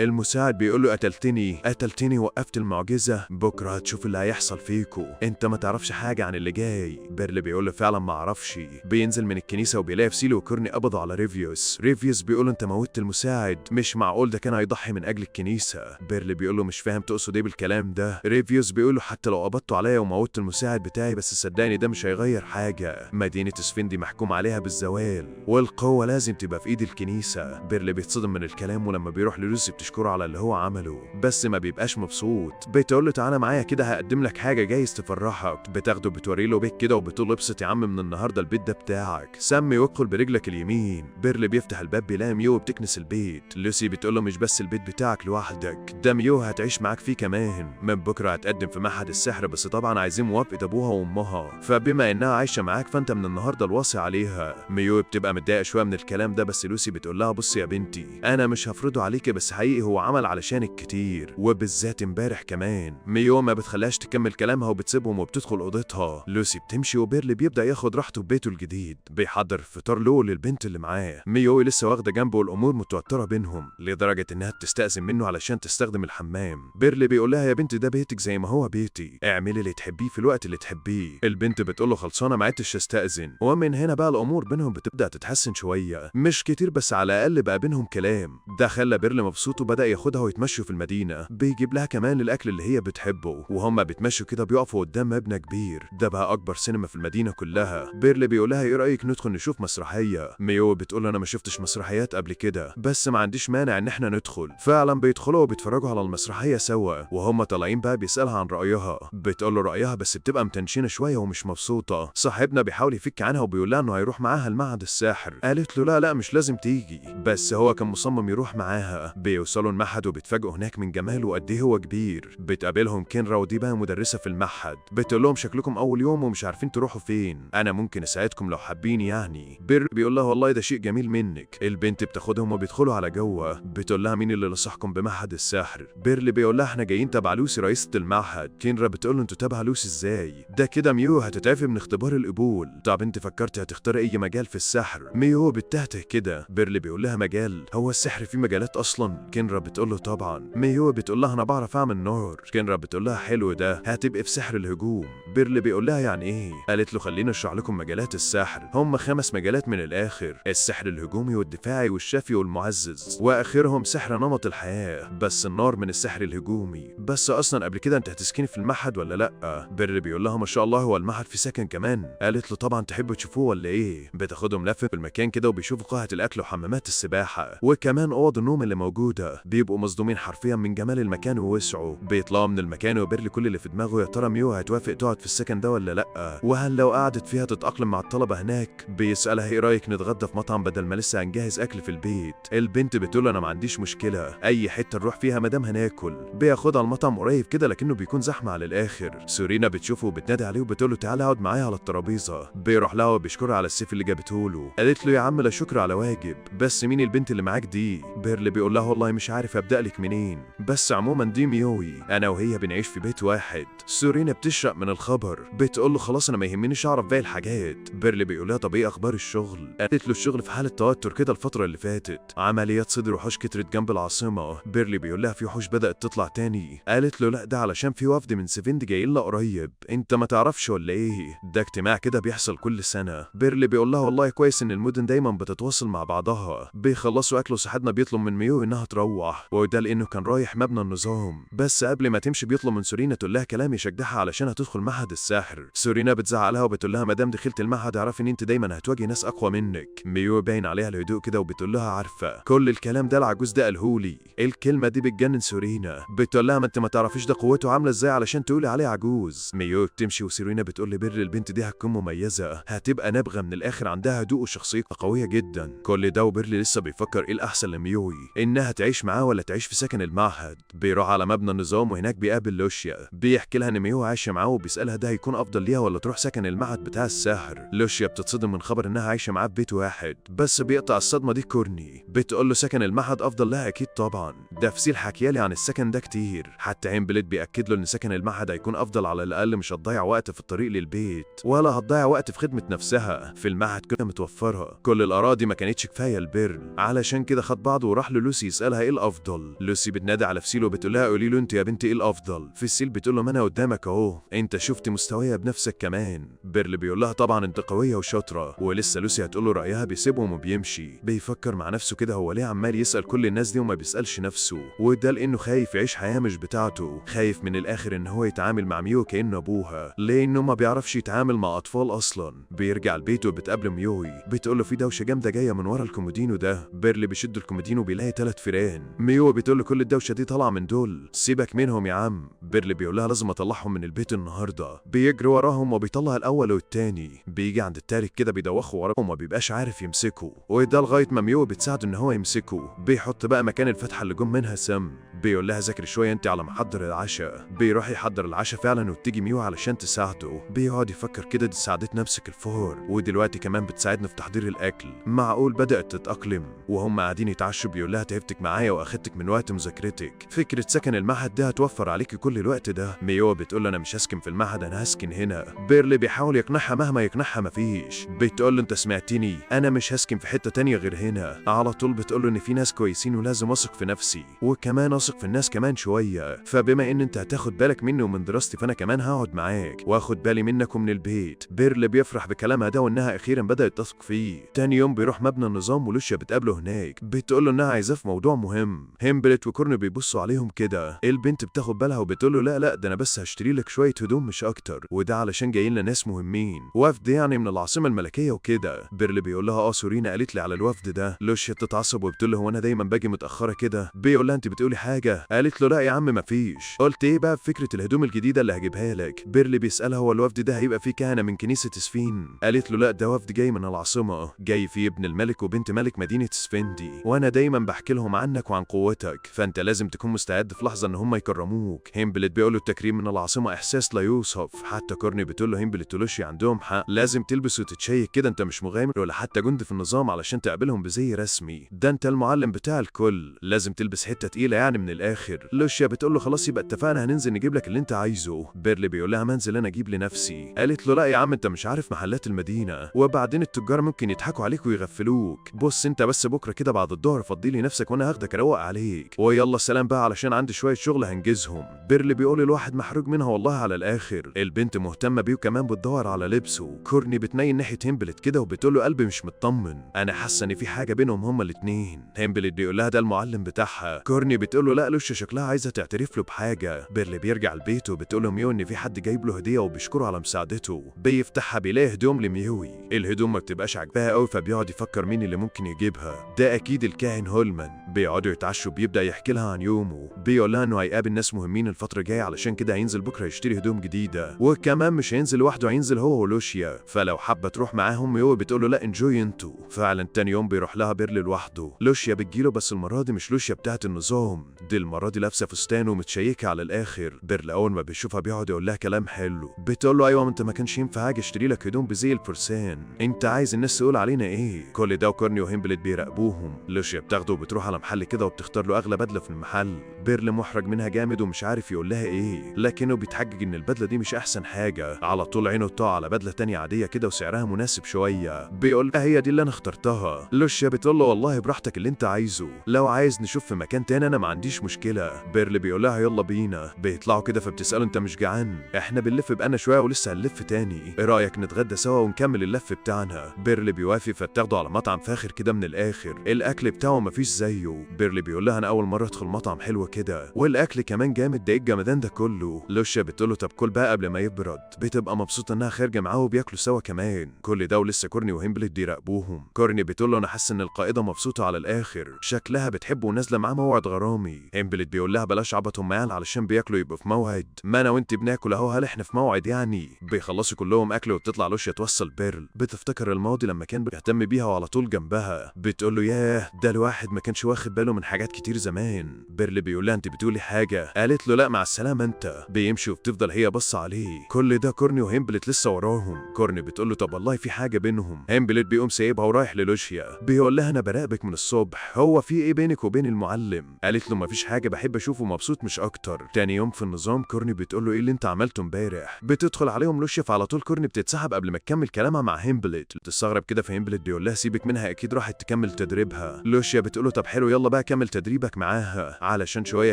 المساعد بيقول له قتلتني وقفت المعجزه، بكره هتشوف اللي هيحصل فيكو، انت ما تعرفش حاجه عن اللي جاي. بيرل بيقول له فعلا ما اعرفش. بينزل من الكنيسه وبيلاقي فسيل وكورني قبضوا على ريفيوس. ريفيوس بيقول انت موتت المساعد، مش معقول ده كان هيضحي من اجل الكنيسه. بيرل بيقول له مش فاهم تقصد ايه بالكلام ده. ريفيوس بيقول له حتى لو قبضتوا عليا وموتت المساعد بتاعي، بس صدقني ده مش هيغير حاجه. مدينه اسفندي محكوم عليها بالزوال، والقوه لازم تبقى في ايد الكنيسه. بيرل بيتصدم من الكلام، ولما بيروح للوسي بتشكره على اللي هو عمله، بس ما بيبقاش مبسوط. بتقول له تعالى معايا كده هقدم لك حاجه جايز تفرحك. بتاخده بتوري له بيت كده وبتقول له ابسط يا عم، من النهارده البيت ده بتاعك، سمي وادخل برجلك اليمين. بيرل بيفتح الباب بيلاقي ميو بتكنس البيت. لوسي بتقول له مش بس البيت بتاعك لوحدك، ده ميو هتعيش معاك فيه كمان. من بكره هتقدم في معهد السحر، بس طبعا عايزين موافقه ابوها وامها، فبما انها عايشه معاك فانت من النهارده الوصي عليها. ميو بتبقى متضايقه شويه من الكلام ده، بس لوسي بتقول لها بصي يا بنتي انا مش هفرضه عليكي، بس حقيقي هو عمل علشانك كتير، وبالذات امبارح كمان. ميو ما بتخليهاش تكمل كلامها وبتسيبهم وبتدخل اوضتها. لوسي بتمشي وبيرل بيبدا ياخد راحته في بيته الجديد. بيحضر فطار له للبنت اللي معاه. ميو لسه واخده جنبه والامور متوتره بينهم لدرجه انها بتستأذن منه علشان تستخدم الحمام. بيرل بيقول لها يا بنت ده بيتك زي ما هو بيتي، اعملي اللي تحبيه في الوقت اللي تحبيه. البنت بتقول له خلصانه ما عدتش استأذن. ومن هنا بقى الامور بينهم بتبدا تتحسن شويه، مش كتير بس على الاقل بقى بينهم كلام. ده خلى بيرل مبسوط وبدا ياخدها ويتمشوا في المدينه. بيجيب لها كمان الاكل اللي هي بتحبه، وهم بيتمشوا كده بيقفوا قدام مبنى كبير، ده بقى اكبر سينما في المدينه كلها. بيرل بيقول لها ايه رايك ندخل نشوف مسرحيه؟ ميو بتقول له انا ما شفتش مسرحيات قبل كده، بس ما عنديش مانع ان احنا ندخل. فعلا بيدخلوا وبيتفرجوا على المسرحيه سوا، وهم طالعين بقى بيسالها عن رايها. بتقول له رايها بس بتبقى متنشنه شويه ومش مبسوطه. صاحبنا بيحاول يفك عنها وبيقول لها انه هيروح معاها المعهد الساحر. قالت له لا مش لازم تيجي، بس هو كان مصمم يروح معاها. بيوصلوا المعهد وبيتفاجئوا هناك من جماله وقد ايه هو كبير. بتقابلهم كينرا ودي بقى مدرسه في المعهد. بتقول لهم شكلكم اول يوم ومش عارفين تروحوا فين، انا ممكن اساعدكم لو حابين يعني. بير بيقول لها والله ده شيء جميل منك. البنت بتاخدهم وبيدخلوا على جوه. بتقول لها مين اللي نصحكم بمعهد السحر؟ بيرل بيقول لها احنا جايين تبع لوسي رئيسة المعهد. كينرا بتقول له انتوا تبع لوسي ازاي؟ ده كده ميو هتتعفي من اختبار القبول. طب انت فكرتي هتختاري اي مجال في السحر؟ ميو بتهته كده. بيرل بيقول لها مجال؟ هو السحر فيه مجالات اصلا؟ كينرا بتقول له طبعا. ميو بتقول لها انا بعرف اعمل نار. كينرا بتقول لها حلو ده، هتبقي في سحر الهجوم. بيرل بيقول لها يعني ايه؟ قالت له خلينا اشرح لكم مجالات السحر، هم 5 مجالات من الاخر: السحر الهجومي والدفاعي والشافي والمعزز، واخرهم سحر نمط الحياه. بس النار من السحر الهجومي. بس اصلا قبل كده انت هتسكني في المعهد ولا لا؟ بيرل بيقول لها ما شاء الله هو المعهد في سكن كمان. قالت له طبعا تحبوا تشوفوه ولا ايه؟ بتاخدهم لفه في المكان كده وبيشوفوا قاعه الاكل وحمامات السباحه وكمان اوض النوم اللي موجوده. بيبقوا مصدومين حرفيا من جمال المكان ووسعه. بيطلعوا من المكان وبيرل كل اللي في دماغه يا ترى ميو هتوافق تقعد في السكن ده ولا لا، وهل لو قعدت فيها تتاقلم مع الطلبه هناك. بيسالها ايه رايك نتغدى في مطعم بدل ما لسه هنجهز اكل في البيت؟ البنت بتقول انا ما عنديش مشكله، اي حته نروح فيها مادام هناكل. بياخدها المطعم قريب كده لكنه بيكون زحمه على الاخر. سورينا بتشوفه وبتنادي عليه وبتقول له تعالى اقعد معايا على الترابيزه. بيروح لها وبيشكرها على السيف اللي جابته له. قالت له يا عم لا شكر على واجب، بس مين البنت اللي معاك دي؟ بيرل بيقول لها والله مش عارف ابدا لك منين، بس عموما دي ميوي، انا وهي بنعيش في بيت واحد. سورينا بتشرب بتشرق من الخبر. بتقول له خلاص انا ما يهمنيش اعرف باقي الحاجات. بيرلي بيقول لها طب ايه اخبار الشغل؟ قالت له الشغل في حاله توتر كده الفتره اللي فاتت، عمليات صيد وحوش كترت جنب العاصمه. بيرلي بيقول لها في وحوش بدات تطلع تاني. قالت له لا ده علشان في وفد من سيفند جاي لنا قريب، انت ما تعرفش ولا ايه؟ ده اجتماع كده بيحصل كل سنه. بيرلي بيقول لها والله كويس ان المدن دايما بتتواصل مع بعضها. بيخلصوا اكل وصاحبنا بيطلب من ميو انها تروح، وده لانه كان رايح مبنى النظام. بس قبل ما تمشي بيطلب من سورينا تقول لها كلام يشجعها علشان هتدخل معهد الساحر. سورينا بتزعق لها وبتقول لها ما دام دخلت المعهد اعرفي ان انت دايما هتواجهي ناس اقوى منك. ميو باين عليها الهدوء كده وبتقول لها عارفه كل الكلام ده العجوز ده قالهولي. الكلمه دي بتجنن سورينا. بتقول لها ما انت ما تعرفيش ده قوته عامله ازاي علشان تقولي عليه عجوز. ميو بتمشي وسورينا بتقول لبر البنت دي هتكون مميزه، هتبقى نابغه من الاخر، عندها هدوء وشخصيتها قويه جدا. كل ده وبيرلي لسه بيفكر ايه الاحسن لميوي، انها تعيش معاه ولا تعيش في سكن المعهد. بيروح على مبنى النظام وهناك بيقابل لوشيا. بيحكي لها ان ميو عايشه معاه وبيسالها ده هيكون افضل ليها ولا تروح سكن المعهد بتاع الساحر. لوشيا بتتصدم من خبر انها عايشه معاه في بيت واحد، بس بيقطع الصدمه دي كورني. بتقول له سكن المعهد افضل لها اكيد طبعا، ده فسيل حكيالي عن السكن ده كتير. حتى هيمبلت بياكد له ان سكن المعهد هيكون افضل، على الاقل مش هتضيع وقت في الطريق للبيت ولا هتضيع وقت في خدمه نفسها. في المعهد كده متوفره كل الاراضي، ما كانتش كفايه لبيرل، علشان كده خد بعضه وراح للوسي يسالها ايه الافضل. لوسي بتنادي على فسيل وبتقول لها قولي له انت يا بنتي ايه الافضل. فسيل بتقول له ما انا قدامك اهو، انت شفت مستويه بنفسك كمان. بيرل بيقول لها طبعا انت قويه وشاطره، ولسه لوسي هتقول له رايها بيسيبهم وبيمشي. بيفكر مع نفسه كده هو ليه عمال يسال كل الناس دي وما بيسالش نفسه، وده لانه خايف يعيش حياه مش بتاعته، خايف من الاخر ان هو يتعامل مع ميو كانه ابوها، لانه ما بيعرفش يتعامل مع اطفال اصلا. بيرجع البيت وبتقابله ميوي، بتقول له في دوشه جامده جايه من ورا الكومودينو ده. بيرلي بيشد الكومودينو بيلاقي 3 فيران. ميو بتقول له كل الدوشه دي طالعه من دول، سيبك منهم يا عم. بيرلي بيقول لها لازم اطلعهم من البيت النهارده. بيجري وراهم وبيطلع الاول والتاني. بيجي عند التالت كده بيدوخوا وراهم وما بيبقاش عارف يمسكه، وده لغايه ما ميو بتساعده ان هو يمسكه. بيحط بقى مكان الفتحه اللي جم منها سم. بيقول لها ذاكري شويه انت على ما احضر العشاء. بيروح يحضر العشاء فعلا وبتيجي ميو علشان تساعده. بيقعد يفكر كده دي ساعدتنا امسك الفور، ودلوقتي كمان بتساعدنا في تحضير الاكل، معقول بدات تتاقلم. وهم قاعدين يتعشوا بيقول لها تعبتك معايا واخدتك من وقت مذاكرتك، فكره سكن المعهد ده هتوفر عليكي كل الوقت ده. ميو بتقول له انا مش هسكن في المعهد انا هسكن هنا. بيرلي بيحاول يقنعها مهما يقنعها مفيش. بتقول له انت سمعتني انا مش هسكن في حته تانية غير هنا. على طول بتقول له ان في ناس كويسين ولازم اثق في نفسي، وكمان اثق في الناس كمان شويه، فبما ان انت هتاخد بالك مني ومن دراستي فانا كمان هقعد معاك واخد بالي منك ومن البيت. بيرلي بيفرح بكلامها ده وانها اخيرا بدات تثق فيه. تاني يوم بيروح مبنى النظام ولوشيا بتقابله هناك. بتقول له انها عايزاه في موضوع مهم. هيمبلت وكورن بيبصوا عليهم كده. البنت بتاخد بالها وبتقول له لا ده انا بس هشتري لك شويه هدوم مش اكتر، وده علشان جاي لنا ناس مهمين، وفد يعني من العاصمه الملكيه وكده. بيرلي بيقول لها سورينا قالت لي على الوفد ده. لوشيا بتتعصب وبتقول له هو انا دايما باجي متاخره كده. بيقول لها انت بتقولي حاجه؟ قالت له لا يا عم مفيش. قلت ايه بقى فكره الهدوم الجديده اللي هجيبها لك؟ بيرلي بيسالها هو الوفد ده هيبقى فيه كهنه من كنيسه سفين؟ قالت له لا ده وفد جاي من العاصمه، جاي فيه ابن الملك وبنت ملك مدينه سفندي، وانا دايما بحكي لهم عنك وعن قوتك، فانت لازم تكون مستعد في لحظه ان هم يكرموك. هيمبلت بيقول له التكريم من العاصمه احساس لا يوصف. حتى كورني بتقول له هيمبلت ولوشي عندهم حق، لازم تلبس وتتشيك كده، انت مش مغامر ولا حتى جندي في النظام علشان تقابلهم بزي رسمي، ده انت المعلم بتاع الكل، لازم تلبس حته تقيله يعني من الاخر. لوشيا بتقول له خلاص يبقى اتفقنا هننزل نجيب لك اللي انت عايزه. بيرلي بيقول لها منزل انا اجيب لنفسي. قالت له لا يا عم انت مش عارف محلات المدينه، وبعدين التجار ممكن يضحكوا عليك ويغفلوك. بص انت بس بكره كده بعد الظهر فضي لي نفسك وانا هاخدك اروق عليك، ويلا سلام بقى علشان عندي شويه شغل هنجزهم. بيرلي بيقول الواحد محروق منها والله على الاخر. البنت مهتمه بيه وكمان بتدور على لبسه. كورني بتنين ناحيه هيمبلت كده وبتقول له قلبي مش مطمن، انا حاسه ان في حاجه بينهم هما الاثنين. هيمبلت بيقول لها ده المعلم بتاعها. كورني بتقول له لا لوشيا شكلها عايزه تعترف له بحاجه. بيرلي بيرجع البيت وبتقول له ميو ان في حد جايب له هديه وبيشكره على مساعدته. بيفتحها بيلاقي هدوم لميوي. الهدوم ما بتبقاش عاجباها قوي فبيقعد يفكر مين اللي ممكن يجيبها، ده اكيد الكاهن هولمان. بيقعدوا يتعشوا بيبدا يحكي لها عن يومه. بيقول لها انه هيقابل ناس مهمين الفتره الجايه علشان كده هينزل بكره يشتري هدوم جديده، وكمان مش هينزل لوحده هينزل هو ولوشيا، فلو حابه تروح معاهم. ميو بتقول له لا انجوي انتوا. فعلا تاني يوم بيروح لها بيرلي لوحده. لوشيا بتجيله بس المره دي مش لوشيا بتاعت النظام، دي المرة دي لابسة فستان ومتشيكة على الآخر. بيرل أول ما بيشوفها بيقعد يقول لها كلام حلو. بتقول له أيوة، ما أنت ما كانش ينفع أجي أشتري لك هدوم بزي الفرسان، أنت عايز الناس تقول علينا إيه؟ كل ده وكورني وهيمبلت بيراقبوهم. لوشيا بتاخده وبتروح على محل كده وبتختار له أغلى بدلة في المحل. بيرل محرج منها جامد ومش عارف يقول لها إيه، لكنه بيتحجج إن البدلة دي مش أحسن حاجة. على طول عينه بتقع على بدلة تانية عادية كده وسعرها مناسب شوية. بيقول لها هي دي اللي أنا اخترتها. لوشيا بتقول له والله براحتك اللي أنت عايزه، لو عايز نشوف في مكان تاني أنا ما عنديش مشكلة. بيرل بيقول لها يلا بينا. بيطلعوا كده فبتسأله أنت مش جعان؟ إحنا بنلف بقالنا شوية ولسه هنلف تاني، إيه رأيك نتغدى سوا ونكمل اللف بتاعنا؟ بيرل بيوافق فبتاخده على مطعم فاخر كده من الآخر، الأكل بتاعه مفيش زيه. بيرل بيقول لها أنا أول مرة أدخل مطعم حلو كده والأكل كمان جامد، ده إيه الجمدان ده كله؟ لوشيا بتقول له طب كل بقى قبل ما يبرد. بتبقى مبسوطة إنها خارجة معاه وبياكلوا سوا كمان. كل ده ولسه كورني وهيمبلت بيراقبوهم. كورني بتقول له أنا حاسة إن القائدة مبسوطة على الآخر، شكلها بتحبه ونازلة معاه موعد غرامي. هيمبلت بيقول لها بلاش عبطهم معانا علشان بياكلوا يبقوا في موعد، ما أنا وأنت بناكل أهو، هل إحنا في موعد يعني؟ بيخلصوا كلهم أكل وبتطلع لوشيا توصل بيرل. بتفتكر الماضي لما كان بيهتم بيها وعلى طول جنبها. بتقول له ياه ده الواحد ما كانش واخد باله من حاجات كتير زمان. بيرل بيقول لها أنت بتقولي حاجة؟ قالت له لا مع السلامة أنت. بيمشي وبتفضل هي بص عليه. كل ده كورني وهيمبلت لسه وراهم. كورني بتقول له طب والله في حاجة بينهم. هيمبلت بيقوم سايبها ورايح للوشيا. بيقول لها أنا براقبك من الصبح، هو في إيه بينك وبين المعلم؟ قالت له مفيش حاجة، بحب أشوفه مبسوط مش أكتر. تاني يوم في النظام كورني بتقول له إيه اللي أنت عملته امبارح؟ بتدخل عليهم لوشيا فعلى طول كورني بتتسحب قبل ما تكمل كلامها مع هيمبلت. بتستغرب كده فهيمبلت بيقول لها سيبك منها أكيد راحت تكمل تدريبها. لوشيا بتقول له طب حلو يلا بقى كمل تدريبك معاها علشان شوية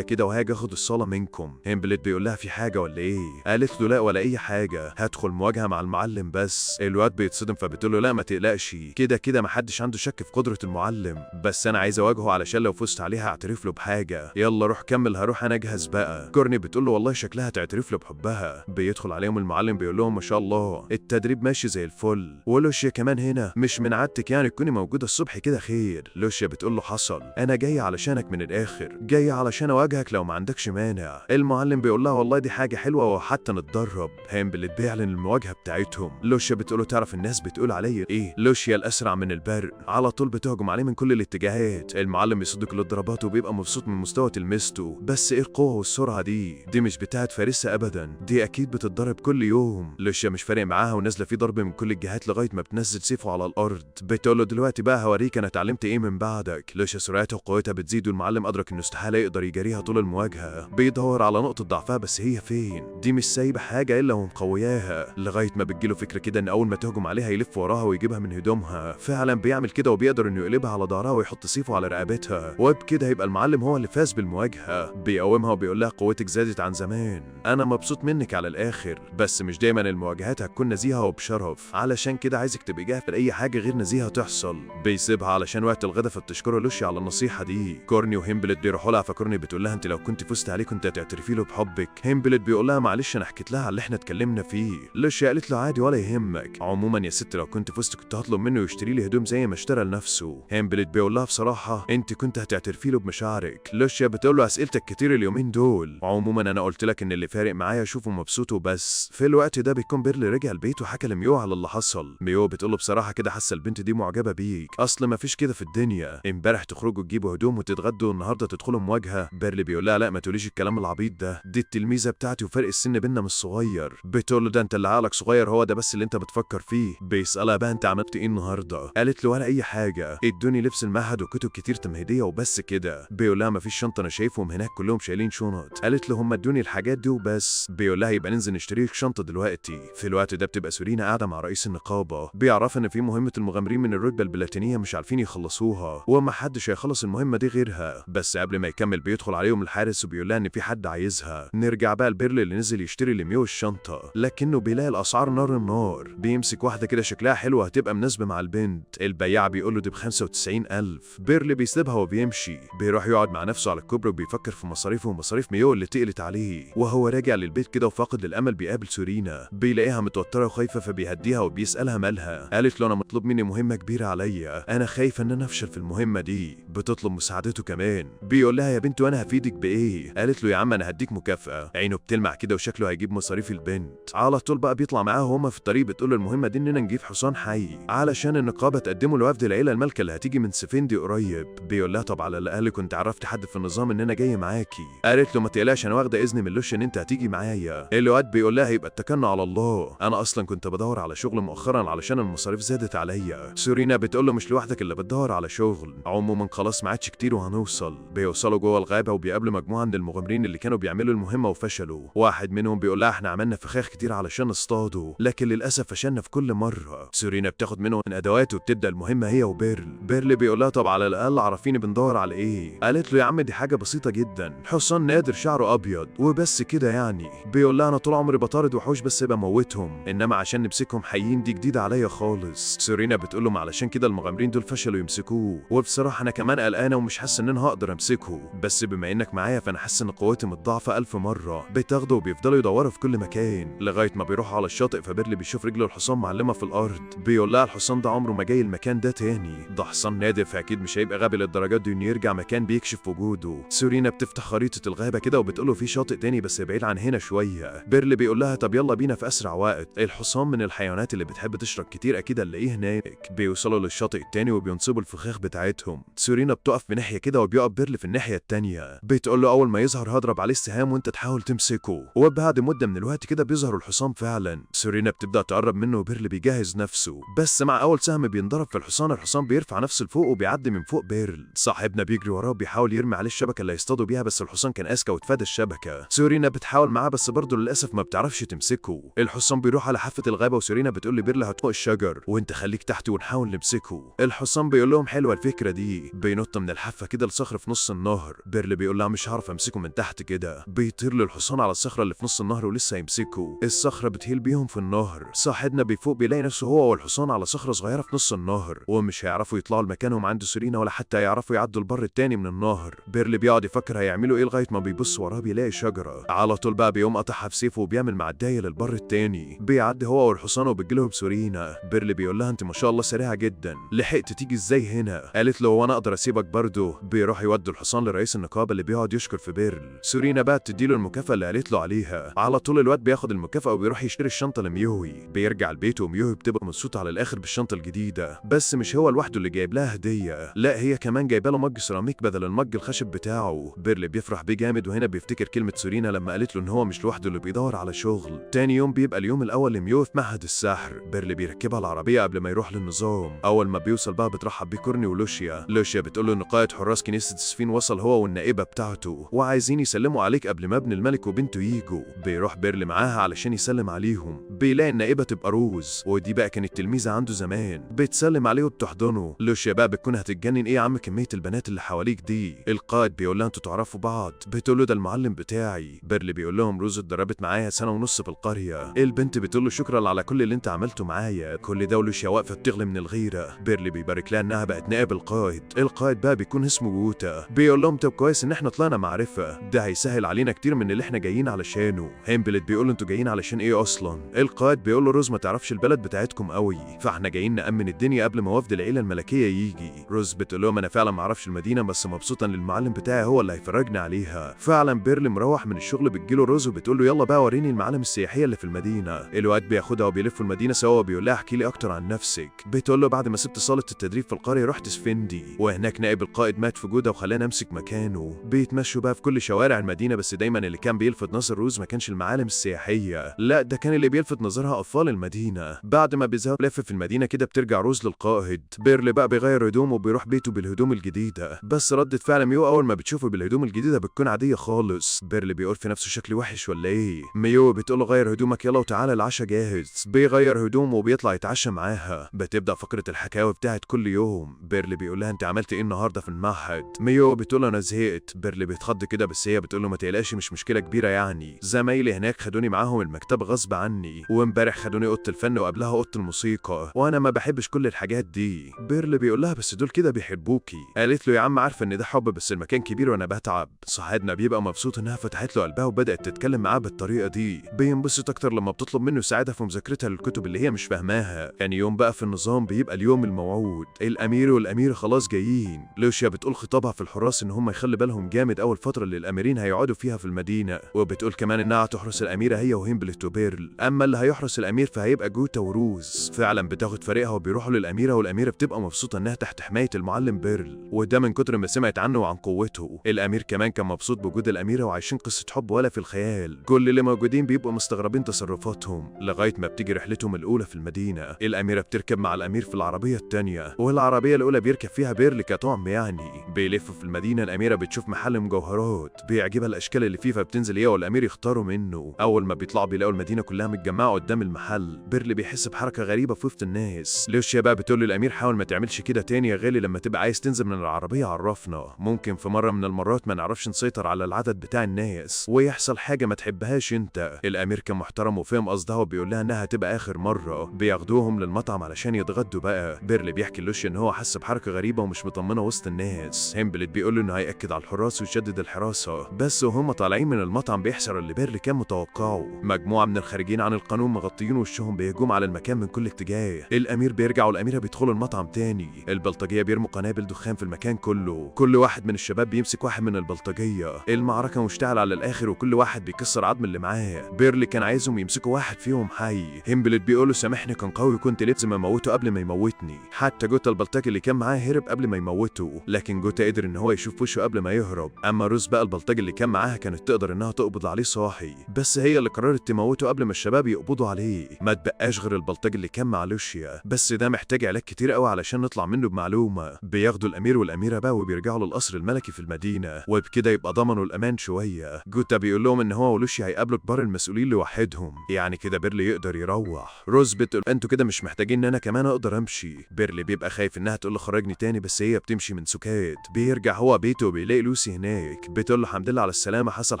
كده وهاجي أخد الصالة منكم. هيمبلت بيقول لها في حاجة ولا إيه؟ قالت له لا ولا أي حاجة، هدخل مواجهة مع المعلم بس. الواد بيتصدم فبتقول له لا ما تقلقش، كده كده محدش عنده شك في قدرة المعلم، بس أنا عايز أواجهه علشان لو فزت عليها هعترف له بحاجة. يلا روح كمل هروح أنا أجهز بقى. كورني بتقول له والله شكلها تعترف له بحبها. بيدخل عليهم المعلم بيقول لهم ما شاء الله التدريب ماشي زي الفل، ولوشيا كمان هنا، مش من عادتك يعني تكوني موجودة الصبح كده خير. لوشيا بتقول له حصل، أنا جاي علشانك من الآخر، جاي علشان أواجهك لو ما عندكش مانع. المعلم بيقول لها والله دي حاجة حلوة وحتى نتدرب. هيمبلت بيعلن المواجهة بتاعتهم. لوشيا بتقول له تعرف الناس بتقول عليا إيه؟ لوشيا الأسرع من البرق، على طول بتهجم عليه من كل الاتجاهات. المعلم يصد كل الضربات وبيبقى مبسوط من مستوى تلمسته، بس إيه القوة والسرعة دي مش بتاعت فارسة أبدا، دي أكيد بتتضرب كل يوم. لوشيا مش فارق معاها ونازلة في ضرب من كل الجهات لغاية ما بتنزل سيفه على الأرض. بتقول له دلوقتي بقى هوريك أنا اتعلمت إيه من بعدك. لوشيا سرعتها وقوتها بتزيد والمعلم أدرك إنه استحالة يقدر يجاريها طول المواجهة. بيدور على نقطة ضعفها بس هي فين؟ دي مش سايبة حاجة إلا ومقوياها، لغاية ما بتجيله فكرة كده إن أول ما تهجم عليها يلف وراها ويجيبها من هدومها. فعلا بيعمل كده وبيقدر إنه يقلبها على ظهرها ويحط سيفه على رقبتها، وبكده هيبقى المعلم هو اللي فاز بالمواجهة. بيقومها وبيقول لها قوتك زادت عن زمان، أنا مبسوط منك على الآخر، بس مش دايما المواجهات هتكون نزيهة وبشرف، علشان كده عايزك تبقي جاهزة لأي حاجة غير نزيهة تحصل. بيسيبها علشان وقت الغدا فبتشكره لوشيا على النصيحة دي. كورني وهيمبلت بيروحوا لها فكورني بتقول لها انت لو كنت فزت عليه كنت هتعترفي له بحبك. هيمبلت بيقول لها معلش انا حكيت لها على اللي احنا اتكلمنا فيه. لوشيا قالت له عادي ولا يهمك، عموما يا ست لو كنت فزت كنت هطلب منه يشتري لي هدوم زي ما اشترى لنفسه. هيمبلت بيقول لها بصراحة انت كنت هتعترفي له بمشاعرك. لوشيا بتقول له اسئلتك كتير اليومين دول، عموما انا قلت لك ان اللي فارق معايا اشوفه مبسوط وبس. في الوقت ده بيكون بيرل رجع البيت وحكى لميو على اللي حصل. ميو بتقول له بصراحة كده حاسة البنت دي معجبة بيك، اصل ما فيش كده في الدنيا، امبارح تخرجوا تجيبوا هدوم وتتغدوا النهارده تدخلوا مواجهة. بيرل بيقول لها لا ما تقوليش الكلام العبيط ده، دي التلميذة بتاعتي وفرق السن بينا مش صغير. بتقول له ده انت اللي عقلك صغير، هو ده بس اللي انت بتفكر فيه. بيسألها بقى انت عملت ايه النهارده؟ قالت له ولا اي حاجة، ادوني لبس المعهد وكتب كتير تمهيدية وبس كده. بيقول لها ما فيش شنطة، انا شايفهم هناك كلهم شايلين شنط. قالت له هم ادوني الحاجات دي وبس. بيقول لها يبقى ننزل نشتري لك شنطة دلوقتي. في الوقت ده بتبقى سورينا قاعدة مع رئيس النقابة، بيعرف ان في مهمة المغامرين من الرتبة البلاتينية مش عارفين يخلصوها وما حدش هيخلص المهمة دي غيرها. بس قبل ما يكمل بيدخل عليهم الحارس وبيقول لها ان في حد عايزها. نرجع بقى لبيرل اللي نزل يشتري لميو الشنطة، لكنه بيلاقي الاسعار نار النار. بيمسك واحدة كده شكلها حلوة هتبقى مناسبة مع البنت. البياع بيقول له دي ب95,000. بيرل بيسيبها وبيمشي، بيروح يقعد مع نفسه على الكوبري وبيفكر في مصاريفه ومصاريف ميو اللي تقلت عليه. وهو راجع للبيت كده وفاقد للامل بيقابل سورينا، بيلاقيها متوترة وخايفة فبيهديها وبيسألها مالها. قالت له انا مطلوب مني مهمة كبيرة عليا، انا خايفة ان انا افشل في المهمة دي. بتطلب مساعدته كمان. بيقول لها يا بنت وانا هفيدك بايه؟ قالت له يا عم انا هديك مكافأة. عينه بتلمع كده وشكله هيجيب مصاريف البنت. على طول بقى بيطلع معاها وهما في الطريق بتقول له المهمة دي اننا نجيب حصان حي علشان النقابة تقدمه لوفد العيلة المالكة اللي هتيجي من سفندي قريب. بيقول لها طب على الاقل كنت عرفت حد في النظام ان انا جاي معاكي. قالت له ما تقلقش انا واخده اذن من لوشيا ان انت هتيجي معايا. الواد بيقول لها يبقى اتكلنا على الله، انا اصلا كنت بدور على شغل مؤخرا علشان المصاريف زادت عليا. سورينا بتقول له مش لوحدك اللي بتدور على شغل، عموما خلاص ما عادش كتير وهنوصل. بيوصلوا جوه الغابه وبيقابلوا مجموعه من المغامرين اللي كانوا بيعملوا المهمه وفشلوا. واحد منهم بيقول لها احنا عملنا فخاخ كتير علشان نصطاده لكن للاسف فشلنا في كل مره. سورينا بتاخد منه من ادواته وبتبدا المهمه هي وبيرل. بيرل بيقول لها طب على الاقل عرفيني بندور على ايه. قالت له يا عم دي حاجه بسيطه جدا، حصان نادر شعره ابيض وبس كده يعني. بيقول لها انا طول عمري بطارد وحوش بس بموتهم، انما عشان نمسكهم حيين دي جديده عليا خالص. سورينا بتقول له علشان كده المغامرين دول فشلوا يمسكوه، وبصراحه انا كمان قلقانه ومش حاسه ان انا هقدر امسكه، بس بما انك معايا فانا حاسه ان قوتي متضاعفه 1000 مره. بتاخده وبيفضلوا يدوروا في كل مكان لغايه ما بيروحوا على الشاطئ. فبيرلي بيشوف رجل الحصان معلمه في الارض. بيقول لها الحصان ده عمره ما جاي المكان ده تاني، ده حصان نادر فاكيد مش هيبقى غبي للدرجات دي انه يرجع مكان بيكشف وجوده. سورينا بتفتح خريطه الغابه كده وبتقول له في شاطئ تاني بس بعيد عن هنا شويه. بيرلي بيقول لها طب يلا بينا في اسرع وقت، الحصان من الحيوانات اللي بتحب تشرب كتير اكيد هنلاقيه هناك. بيوصلوا للشاطئ التاني وبينصبوا الفخاخ بتاعتهم. سورينا بتقف في ناحيه كده وبيقف بيرلي في الناحيه التانيه. بتقول له اول ما يظهر هضرب عليه السهام وانت تحاول تمسكه. وبعد مده من الوقت كده بيظهر الحصان فعلا. سورينا بتبدا تقرب منه وبيرلي بيجهز نفسه، بس مع اول سهم بينضرب في الحصان بيرفع نفسه لفوق وبيعدي من فوق بيرل. صاحبنا بيجري وراه بيحاول يرمي عليه الشبكه اللي هيصطادوا بيها بس الحصان كان اذكى واتفادى الشبكه. سورينا بتحاول معاه بس برضه للاسف ما بتعرفش تمسكه. الحصان بيروح على حافه الغابه وسورينا بتقول لبيرلي هتفوق الشجر وانت خليك تحت ونحاول نمسكه. الحصان بيقول لهم حلوه الفكره دي. بينط من الحافه كده لصخر في نص النهر. بيرلي بيقول لها مش هعرف امسكه من تحت كده. بيطير للحصان على الصخره اللي في نص النهر ولسه يمسكه. الصخره بتهيل بيهم في النهر. صاحبنا بيفوق بيلاقي نفسه هو والحصان على صخره صغيره في نص النهر ومش هيعرفوا يطلعوا لمكانهم عند سورينا ولا حتى يعرفوا يعدوا البر التاني من النهر. بيرلي بيقعد يفكر هيعملوا ايه لغايه ما بيبص وراه بيلاقي شجره. على طول بقى بيقوم قطعها بسيفه وبيعمل معدايه للبر التاني. بيعدي هو والحصان وبيجيلهم سورينا. بيرلي بيقول لها انت ما شاء الله سريعه جدا، لحقت تيجي ازاي هنا؟ قالت له هو انا اقدر اسيبك برضه؟ بيروح يودي الحصان لرئيس النقابه اللي بيقعد يشكر في بيرل. سورينا بقى تديله المكافاه اللي قالت له عليها. على طول الواد بياخد المكافاه وبيروح يشتري الشنطه لميوي. بيرجع البيت وميوي بتبقى مبسوطه على الاخر بالشنطه الجديده، بس مش هو لوحده اللي جايب لها هديه، لا هي كمان جايبه له مج سيراميك بدل المج الخشب بتاعه. بيرلي بيفرح بيه جامد وهنا بيفتكر كلمه سورينا لما قالت له ان هو مش لوحده اللي بيدور على شغل. تاني يوم بيبقى اليوم الاول لميوي في معهد السحر. بيرلي بيركبها العربيه قبل ما يروح للنظام. اول ما بيوصل بقى بترحب بيه كورني ولوشيا. لوشيا بتقول له ان قائد حراس كنيسه سفين وصل هو والنائبه بتاعته وعايزين يسلموا عليك قبل ما ابن الملك وبنته ييجوا. بيروح بيرلي معاها علشان يسلم عليهم. بيلاقي النائبه تبقى روز ودي بقى كانت تلميذه عنده زمان. بتسلم عليه وبتحضنه. لوشيا بقى بتكون هتتجنن ايه يا عم كميه البنات اللي حواليك دي. القائد بيقول لها انتوا تعرفوا بعض؟ بتقول له ده المعلم بتاعي. بيرلي بيقول لهم روز اتدربت معايا سنه ونص في القريه. البنت بتقول له شكرا على كل اللي انت عملته معايا. كل ده ولوشيا واقفه بتغلي من الغيره. بيرلي بيبارك لها انها بقت نائب القائد. القائد بقى بيكون اسمه جوتا. بيقول لهم طب كويس ان احنا طلعنا معرفه، ده هيسهل علينا كتير من اللي احنا جايين علشانه. هيمبلت بيقول له انتوا جايين علشان ايه اصلا؟ القائد بيقول له روز ما تعرفش البلد بتاعتكم قوي فاحنا جايين نأمن الدنيا قبل ما وفد العيله الملكيه يجي. روز بتقول لهم انا فعلا ما اعرفش المدينه بس مبسوطه ان المعلم بتاعي هو اللي هيفرجنا عليها. فعلا بيرلي مروح من الشغل بتجيله روز وبتقول له يلا بقى وريني المعالم السياحيه اللي في المدينه. الواد بياخدها وبيلفوا المدينه سوا وبيقول لها احكي لي اكتر عن نفسك. بتقول له بعد ما سبت صاله التدريب في القريه رحت سفندي وهناك نائب القائد مات في جوده وخلاني امسك مكانه. بيتمشوا بقى في كل شوارع المدينه بس دايما اللي كان بيلفت نظر روز ما كانش المعالم السياحيه، لا ده كان اللي بيلفت نظرها اطفال المدينه. بعد ما بيزهق لف في المدينه كده بترجع روز للقائد. بيرلي بقى بيغير هدومه وبيروح بيته بالهدوم الجديده بس ردة فعل ميو اول ما بتشوفه بالهدوم الجديده بتكون عاديه خالص. بيرلي بيقول في نفسه شكلي وحش ولا ايه؟ ميو بتقول له غير هدومك يلا وتعالى العشاء جاهز. بيغير هدومه وبيطلع يتعشى معاها. بتبدا فقره الحكاوي بتاعت كل يوم. بيرلي بيقول لها انت عملت ايه النهارده في المعهد؟ ميو بتقول له انا زهقت. بيرلي بيتخض كده بس هي بتقول له ما تقلقش مش مشكله كبيره يعني، زمايلي هناك خدوني معاهم المكتب غصب عني وامبارح خدوني اوضه الفن وقبلها اوضه الموسيقى وانا ما بحبش كل الحاجات دي. بيرلي بيقول لها بس دول كده بيحبوكي. قالت له يا عم عارفه ان ده حب بس المكان كبير وانا بتعب. صاحبنا بيبقى مبسوط انها فتحت له قلبها وبدات تتكلم معاه بالطريقه دي. بينبسط اكتر لما بتطلب منه يساعدها في مذاكرتها للكتب اللي هي مش فاهماها. يعني يوم بقى في النظام بيبقى اليوم الموعود. الامير والاميره خلاص جايين. لوشيا بتقول خطابها في الحراس ان هم يخلي بالهم جامد اول فتره اللي الاميرين هيقعدوا فيها في المدينه وبتقول كمان انها هتحرس الاميره هي وهيمبلت وبيرل. اما اللي هيحرس الامير فهيبقى جوتا وروز. فعلا بتاخد فريقها وبيروحوا للاميره والاميره بتبقى مبسوطه انها تحت حمايه المعلم بيرل وده من كتر ما سمعت عنه وعن قوته. الأمير كمان كان مبسوط بوجود الأميرة وعايشين قصة حب ولا في الخيال. كل اللي موجودين بيبقوا مستغربين تصرفاتهم لغاية ما بتيجي رحلتهم الأولى في المدينة. الأميرة بتركب مع الأمير في العربية التانية، والعربية الأولى بيركب فيها بيرل كطعم يعني. بيلفوا في المدينة، الأميرة بتشوف محل مجوهرات بيعجبها الأشكال اللي فيه، فبتنزل هي والأمير يختاروا منه. أول ما بيطلعوا بيلاقوا المدينة كلها متجمعة قدام المحل. بيرل بيحس بحركة غريبة في وسط الناس. لوشيا بقى بتقول للأمير حاول ما تعملش كده تاني يا غالي، لما تبقى عايز تنزل من العربية عرفنا، ممكن في مرة من المرات ما نعرفش نسيطر على العدد بتاع الناس ويحصل حاجة ما تحبهاش انت. الأمير كان محترم وفهم قصدها وبيقول لها انها هتبقى آخر مرة. بياخدوهم للمطعم علشان يتغدوا بقى. بيرل بيحكي لوشيا ان هو حس بحركة غريبة ومش مطمنة وسط الناس. هيمبلت بيقول له انه هيأكد على الحراس ويشدد الحراسة، بس وهم طالعين من المطعم بيحصل اللي بيرل كان متوقعه. مجموعة من الخارجين عن القانون مغطيين وشهم بيهجموا على المكان من كل اتجاه. الأمير بيرجع والأميرة بيدخلوا المطعم تاني. البلطجية بيرموا قنابل دخان في المكان كله. كل واحد من الشباب بيمسك واحد من البلطجية. المعركة مشتعلة على الآخر وكل واحد بيكسر عظم اللي معاه. بيرل كان عايزهم يمسكوا واحد فيهم حي. هيمبلت بيقوله سامحني كان قوي وكنت لازم اموته قبل ما يموتني. حتى جوتا البلطجي اللي كان معاه هرب قبل ما يموته، لكن جوتا قدر ان هو يشوف وشه قبل ما يهرب. اما روز بقى البلطجي اللي كان معاها كانت تقدر انها تقبض عليه صاحي، بس هي اللي قررت تموته قبل ما الشباب يقبضوا عليه. ما تبقاش غير البلطجي اللي كان مع لوشيا، بس ده محتاج علاج كتير قوي علشان نطلع منه بمعلومة. بياخدوا الامير والاميرة بقى وبيرجعوا للقصر الملكي في المدينة، وبكده يبقى ضمنوا الامان شوية. جوتا بيقول لهم ان هو ولوشيا هيقابلوا كبار المسؤولين لوحدهم، يعني كده بيرلي يقدر يروح. روز بتقول انتوا كده مش محتاجين ان انا كمان اقدر امشي. بيرلي بيبقى خايف انها تقول له خرجني تاني، بس هي بتمشي من سكات. بيرجع هو بيته وبيلاقي لوسي هناك. بتقول له الحمد لله على السلامة، حصل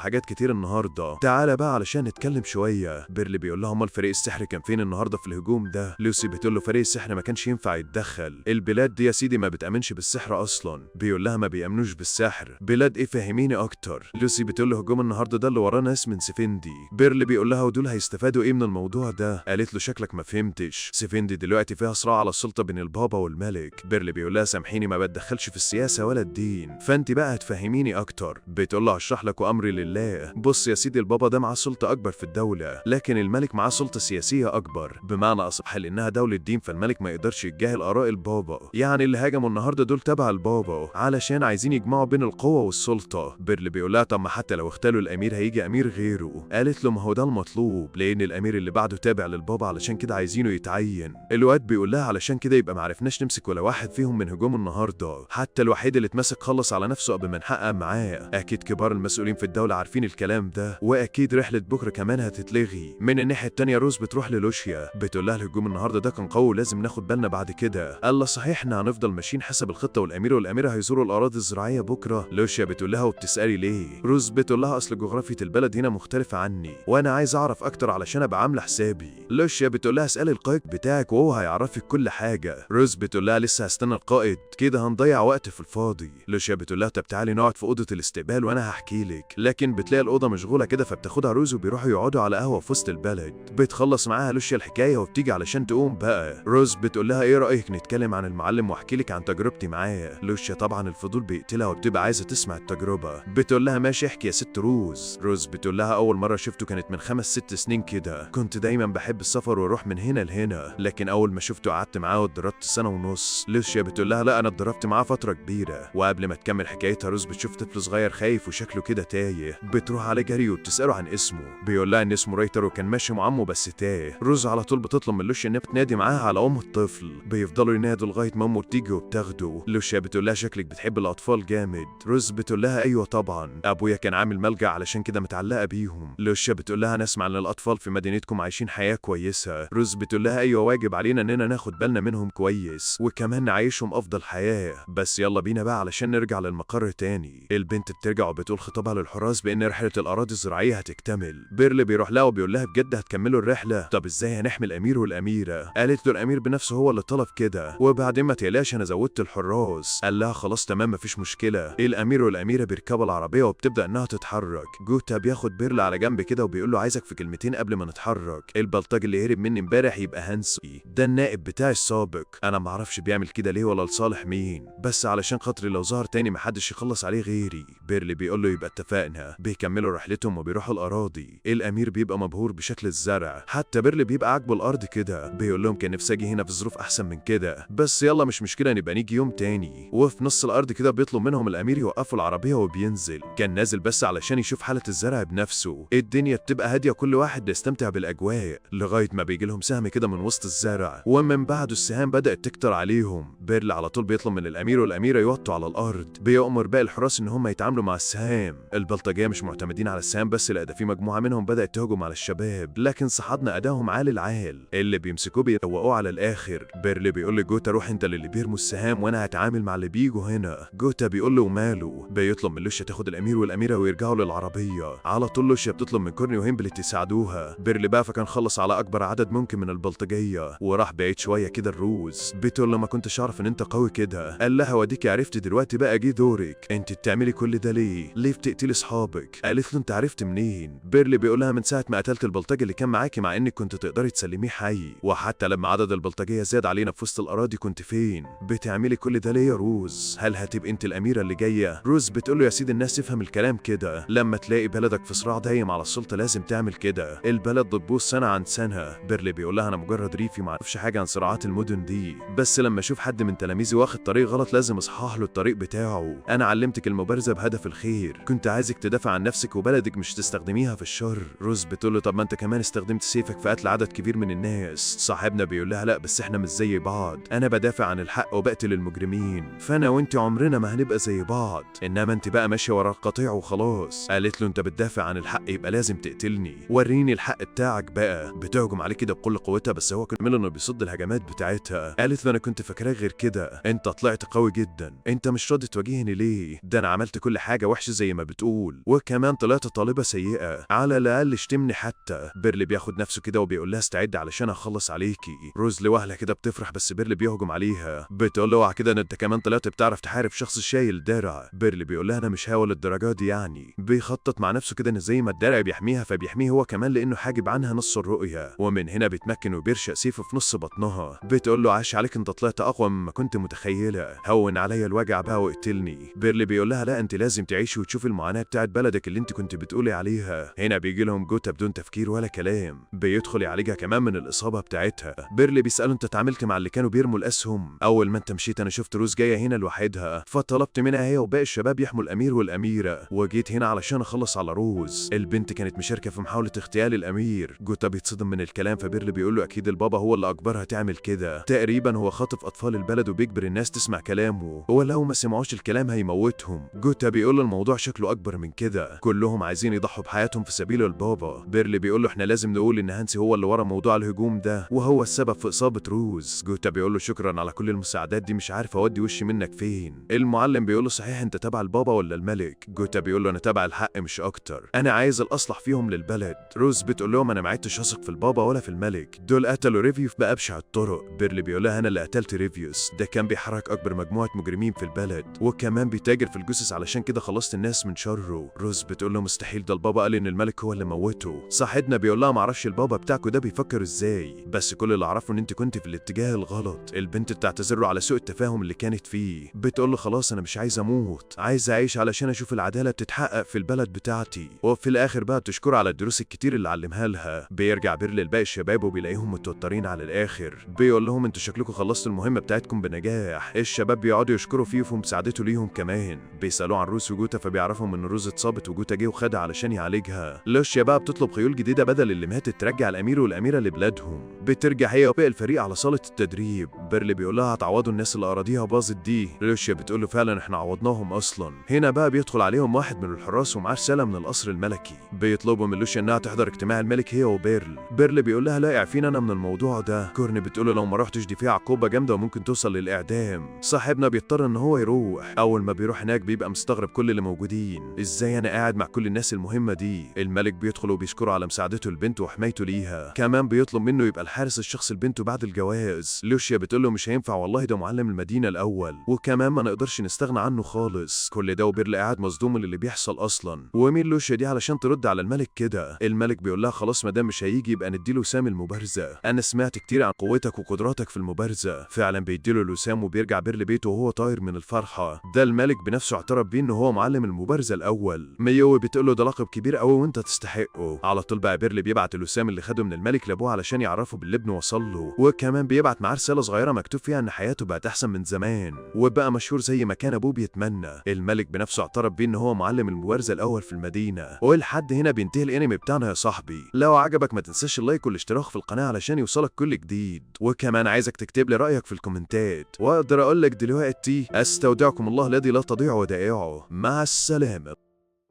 حاجات كتير النهارده، تعالى بقى علشان نتكلم شوية. بيرلي بيقول لها امال فريق السحر كان فين النهارده في الهجوم ده؟ لوسي بتقول له فريق السحر ما كانش ينفع يتدخل، البلاد دي يا سيدي ما بتأمنش بالسحر اصلا. بيقول لها ما بيأمنوش بالسحر، بلاد ايه فهميني اكتر. لوسي بتقول له هجوم النهارده ده اللي وراه ناس من سفندي. بيرلي بيقول لها ودول هيستفادوا ايه من الموضوع ده؟ قالت له شكلك ما فهمتش، سفندي دلوقتي فيها صراع على السلطة بين البابا والملك. بيرلي بيقول لها سامحيني ما بتدخلش في السياسة ولا الدين، فانت بقى هتفهميني اكتر. بتقول له هشرح لك وامري لله. بص يا سيدي البابا ده معاه سلطة اكبر في الدولة، لكن الملك معاه سلطة سياسية اكبر، بمعنى اصح لانها دولة دين فالملك ما يقدرش يتجاهل اراء البابا. يعني اللي هاجموا النهارده دول تبع البابا علشان عايزين يجمعوا بين القوة والسلطة. بيرلي بيقول لها طب ما حتى لو اختلوا الامير هيجي امير غيره. قالت له ما هو ده المطلوب، لان الامير اللي بعده تابع للبابا علشان كده عايزينه يتعين. الواد بيقول لها علشان كده يبقى ما عرفناش نمسك ولا واحد فيهم من هجوم النهارده، حتى الوحيد اللي اتمسك خلص على نفسه قبل ما نحقق معاه. اكيد كبار المسؤولين في الدولة عارفين الكلام ده، واكيد رحلة بكره كمان هتتلغي. من الناحية التانية روز بتروح للوشيا بتقول لها الهجوم النهارده ده كان قوي ولازم ناخد بالنا بعد كده. الله صحيح احنا هنفضل ماشيين حسب الخطة والامير والاميرة هيزوروا الاراضي الزراعية بكره. لوشيا بتقول لها وبتسألي ليه؟ روز بتقول لها اصل جغرافية البلد هنا مختلفة عني وانا عايز اعرف اكتر علشان ابقى عاملة حسابي. لوشيا بتقول لها اسألي القائد بتاعك وهو هيعرفك كل حاجة. روز بتقول لها لسه هستنى القائد، كده هنضيع وقت في الفاضي. لوشيا بتقول لها طب تعالي نقعد في اوضه الاستقبال وانا هحكي لك، لكن بتلاقي الاوضه مشغوله كده فبتاخدها روز وبيروحوا يقعدوا على قهوه في وسط البلد. بتخلص معاها لوشيا الحكايه وبتيجي علشان تقوم بقى. روز بتقول لها ايه رايك نتكلم عن المعلم واحكي لك عن تجربتي معاه. لوشيا طبعا الفضول بيقتلها وبتبقى عايزه تسمع التجربه. بتقول لها ماشي احكي يا ست روز. روز بتقول لها اول مره شفته كانت من 5-6 سنين كده، كنت دايما بحب السفر واروح من هنا لهنا، لكن اول ما شفته قعدت معاه واتدربت سنه ونص. لوشيا بتقول لها لا انا اتدربت معاه فتره كبيره. وقبل ما تكمل حكايتها روز بتشوف طفل صغير خايف وشكله كده تايه، بتروح عليه جري وبتساله عن اسمه. بيقول لها ان اسمه ريتر وكان ماشي مع عمه بس تاه. روز على طول بتطلب من لوشيا انها تنادي معاها على ام الطفل. بيفضلوا ينادوا لغايه ما امه تيجي وبتاخده. لوشيا بتقول لها شكلك بتحب الاطفال جامد. روز بتقول لها ايوه طبعا، ابويا كان عامل ملجأ علشان كده متعلقه بيهم. لوشيا بتقول لها انا اسمع ان الاطفال في مدينتكم عايشين حياه كويسه. روز بتقول لها ايوه واجب علينا اننا ناخد بالنا منهم كويس وكمان نعيشهم افضل حياه، بس يلا بينا بقى علشان نرجع للمقر تاني. البنت بترجع وبتقول خطابها للحراس بان رحله الاراضي الزراعيه هتكتمل. بيرلي بيروح لها وبيقول لها بجد هتكملوا الرحله؟ طب ازاي هنحمي الامير والاميره؟ قالت له الامير بنفسه هو اللي طلب كده، وبعدين ما تقلقش انا زودت الحراس. قال لها خلاص تمام مفيش مشكله. الامير والاميره بيركبوا العربيه وبتبدا انها تتحرك. جوتا بياخد بيرلي على جنب كده وبيقول له عايزك في كلمتين قبل ما نتحرك. البلطجي اللي هرب مني امبارح يبقى هانسي، ده النائب بتاعي السابق، انا معرفش بيعمل كده ليه ولا لصالح مين، بس علشان خاطري لو ظهر تاني محدش يخلص عليه غيري. بيرلي بيقول له يبقى اتفقنا. بيكملوا رحلتهم وبيروحوا الاراضي. الامير بيبقى مبهور بشكل الزرع، حتى بيرلي بيبقى عاجبه الارض كده. بيقول لهم كان نفسي اجي هنا في ظروف احسن من كده، بس يلا مش مشكله نبقى نيجي يوم تاني. وفي نص الارض كده بيطلب منهم منهم الامير يوقفوا العربيه وبينزل. كان نازل بس علشان يشوف حاله الزرع بنفسه. الدنيا بتبقى هاديه كل واحد بيستمتع بالاجواء لغايه ما بيجي لهم سهم كده من وسط الزرع، ومن بعده السهام بدات تكتر عليهم. بيرل على طول بيطلب من الامير والاميره يوطوا على الارض. بيأمر باقي الحراس ان هم يتعاملوا مع السهام. البلطجيه مش معتمدين على السهام بس، لا ده في مجموعه منهم بدات تهجم على الشباب، لكن صحابنا ادائهم عال العال، اللي بيمسكوه بيروقوه على الاخر. بيرل بيقول لجوتا روح انت للي بيرموا السهام وانا هتعامل مع اللي بيجوا هنا. جوتا بيقول له وماله. بيطلب من لوشيا تاخد الامير والاميره ويرجعوا للعربيه. على طول لوشيا بتطلب من كورني وهيمبلت يساعدوها. بيرل بقى فكان خلص على اكبر عدد ممكن من البلطجيه وراح بعيد شويه كده الروز. بتقول له ما كنتش اعرف ان انت قوي كده. قال لها وديكي عرفت دلوقتي بقى جه دورك. انت بتعملي كل ده ليه بتقتلي اصحابك؟ قالت له انت عرفت منين؟ بيرل بيقول لها من ساعه ما قتلت البلطجي اللي كان معاكي مع انك كنت تقدري تسلميه حي، وحتى لما عدد البلطجيه زاد علينا في وسط الاراضي كنت فين؟ بتعملي كل ده ليه يا روز؟ هل هتبقي انت الاميره اللي جايه؟ روز بتقول له يا سيدي الناس تفهم الكلام كده، لما تلاقي بلدك في صراع دايم على السلطه لازم تعمل كده، البلد بتبوظ سنه عن سنه. بيرل بيقول لها انا مجرد ريفي ما اعرفش حاجه عن صراعات المدن دي، بس لما اشوف حد من تلاميذي واخد طريق غلط لازم اصحح له الطريق بتاعه. انا علمتك المبارزه بهدف الخير، كنت عايزك تدافع عن نفسك وبلدك مش تستخدميها في الشر. روز بتقول له طب ما انت كمان استخدمت سيفك في قتل عدد كبير من الناس. صاحبنا بيقول لها لا بس احنا مش زي بعض، انا بدافع عن الحق وبقتل المجرمين، فانا وانت عمرنا ما هنبقى زي بعض، انما انت بقى ماشيه ورا القطيع وخلاص. قالت له انت بتدافع عن الحق يبقى لازم تقتلني، وريني الحق بتاعك بقى. بتهجم عليه كده بكل قوتها بس هو كان انه بيصد الهجمات بتاعتها. قالت له انا كنت فاكراك غير كده، انت طلعت قوي جدا، انت مش راضي تواجهني ليه؟ ده انا عملت كل حاجه وحشه زي ما بتقول، وكمان طلعت طالبه سيئه، على الاقل اشتمني حتى. بيرل بياخد نفسه كده وبيقول لها استعد علشان اخلص عليكي. روز لوهله كده بتفرح بس بيرل بيهجم عليها. بتقول له اوعى كده انت كمان طلعت بتعرف تحارب شخص شايل درع. بيرل بيقول لها انا مش هاول الدرجات دي يعني. بيخطط مع نفسه كده ان زي ما الدرع بيحميها فبيحميه هو كمان لانه حاجب عنها نص الرؤيه، ومن هنا بيتمكن وبيرشق سيفه في نص بطنها. بتقول له عاش عليك انت طلعت اقوى مما كنت متخيله، هون عليا الوجع بقى واقتلني. بيرل بيقول لها لا انت لازم تعيشي وتشوفي المعاناه بتاعت بلدك اللي انت كنت بتقولي عليها. هنا بيجي لهم جوتا بدون تفكير ولا كلام، بيدخل يعالجها كمان من الاصابه بتاعتها. بيرل بيساله انت اتعاملت مع اللي كانوا بيرموا الاسهم؟ اول ما انت مشيت انا شفت روز جايه هنا لوحدها، فطلبت منها هي وباقي الشباب يحموا الامير والاميره، وجيت هنا علشان اخلص على روز. البنت كانت مشاركه في محاوله اغتيال الامير. جوتا بيتصدم من الكلام فبيرل بيقول له اكيد البابا هو اللي اجبرها تعمل كده، تقريبا هو خاطف اطفال البلد وبيجبر الناس تسمع كلامه، ولو ما سمعوش الكلام هيموتهم. جوتا بيقول له الموضوع شكله اكبر من كده، كلهم عايزين يضحوا بحياتهم في سبيل البابا. بيرل بيقول له احنا لازم نقول ان هانسي هو اللي ورا موضوع الهجوم ده وهو السبب في اصابه روز. جوتا بيقول له شكرا على كل المساعدات دي، مش عارف اودي وشي منك فين. المعلم بيقول له صحيح انت تبع البابا ولا الملك؟ جوتا بيقول له انا تبع الحق مش اكتر، انا عايز الاصلح فيهم للبلد. روز بتقول لهم انا ما عدتش اثق في البابا ولا في الملك، دول قتلوا ريفيوس بابشع الطرق. بيرل بيقول لها انا اللي قتلت ريفيوس، ده كان بيحرك اكبر مجموعه مجرمين في البلد وكمان بيتاجر في الجثث علشان كده خلصت الناس من شره. روز بتقول له مستحيل، ده البابا قال ان الملك هو اللي موته. صاحبنا بيقول لها معرفش البابا بتاعكوا ده بيفكر ازاي، بس كل اللي اعرفه ان انت كنت في الاتجاه الغلط. البنت بتعتذر له على سوء التفاهم اللي كانت فيه. بتقول له خلاص انا مش عايز اموت، عايز اعيش علشان اشوف العداله بتتحقق في البلد بتاعتي. وفي الاخر بقى بتشكره على الدروس الكتير اللي علمها لها. بيرجع بيرل لباقي الشباب وبيلاقيهم متوترين على الاخر. بيقول لهم انتوا شكلكم خلصتوا المهمه بتاعتكم بنجاح. الشباب بيقعدوا يشكروا فيه وفي مساعدته ليهم كمان. بيسالوه عن روز وجوتا فبيعرفوا ان روز اتصابت وجوتا جه وخدها علشان يعالجها. لوشيا بقى بتطلب خيول جديده بدل اللي ماتت ترجع الامير والاميره لبلادهم. بترجع هي وباقي الفريق على صاله التدريب. بيرل بيقول لها هتعوضوا الناس اللي اراضيها باظت دي. لوشيا بتقول له فعلا احنا عوضناهم اصلا. هنا بقى بيدخل عليهم واحد من الحراس ومعاه رساله من القصر الملكي، بيطلبوا من لوشيا انها تحضر اجتماع الملك هي وبيرل. بيرل بيقول لها لا اعفينا انا من الموضوع ده. كورن بتقول له لو ما رحتش دي فيها عقوبه جامده وممكن توصل للاعدام. صاحبنا بيضطر ان هو يروح. اول ما بيروح هناك بيبقى مستغرب كل اللي موجودين، ازاي انا قاعد مع كل الناس المهمه دي؟ الملك بيدخل وبيشكره على مساعدته لبنته وحمايته ليها، كمان بيطلب منه يبقى الحارس الشخصي لبنته بعد الجواز. لوشيا بتقول له مش هينفع والله، ده معلم المدينه الاول وكمان ما نقدرش نستغنى عنه خالص. كل ده وبيرل قاعد مصدوم من اللي بيحصل اصلا. ومين لوشيا دي علشان ترد على الملك كده؟ الملك بيقول لها خلاص ما دام مش هيجي يبقى نديله سام المبارزه، انا سمعت كتير عن قوتك وقدراتك في المبارزه. فعلا بيديله الوسام وبيرجع بيرل بيته وهو طاير من الفرحه. ده الملك بنفسه اعترف بيه ان هو معلم المبارزه الاول. ميوي بتقول له ده لقب كبير قوي وانت تستحقه. على طول بقى بيرل بيبعت الوسام اللي خده من الملك لابوه علشان يعرفه باللي ابنه وصل له، وكمان بيبعت معاه رساله صغيره مكتوب فيها ان حياته بقت احسن من زمان وبقى مشهور زي ما كان أبوه بيتمنى. الملك بنفسه اعترف بيه إن هو معلم المبارزة الأول في المدينة. ولحد هنا بينتهي الأنمي بتاعنا يا صاحبي. لو عجبك ما تنساش اللايك والاشتراك في القناة علشان يوصلك كل جديد، وكمان عايزك تكتب لي رأيك في الكومنتات، وأقدر أقول لك دلوقتي أستودعكم الله الذي لا تضيع ودائعه. مع السلامة.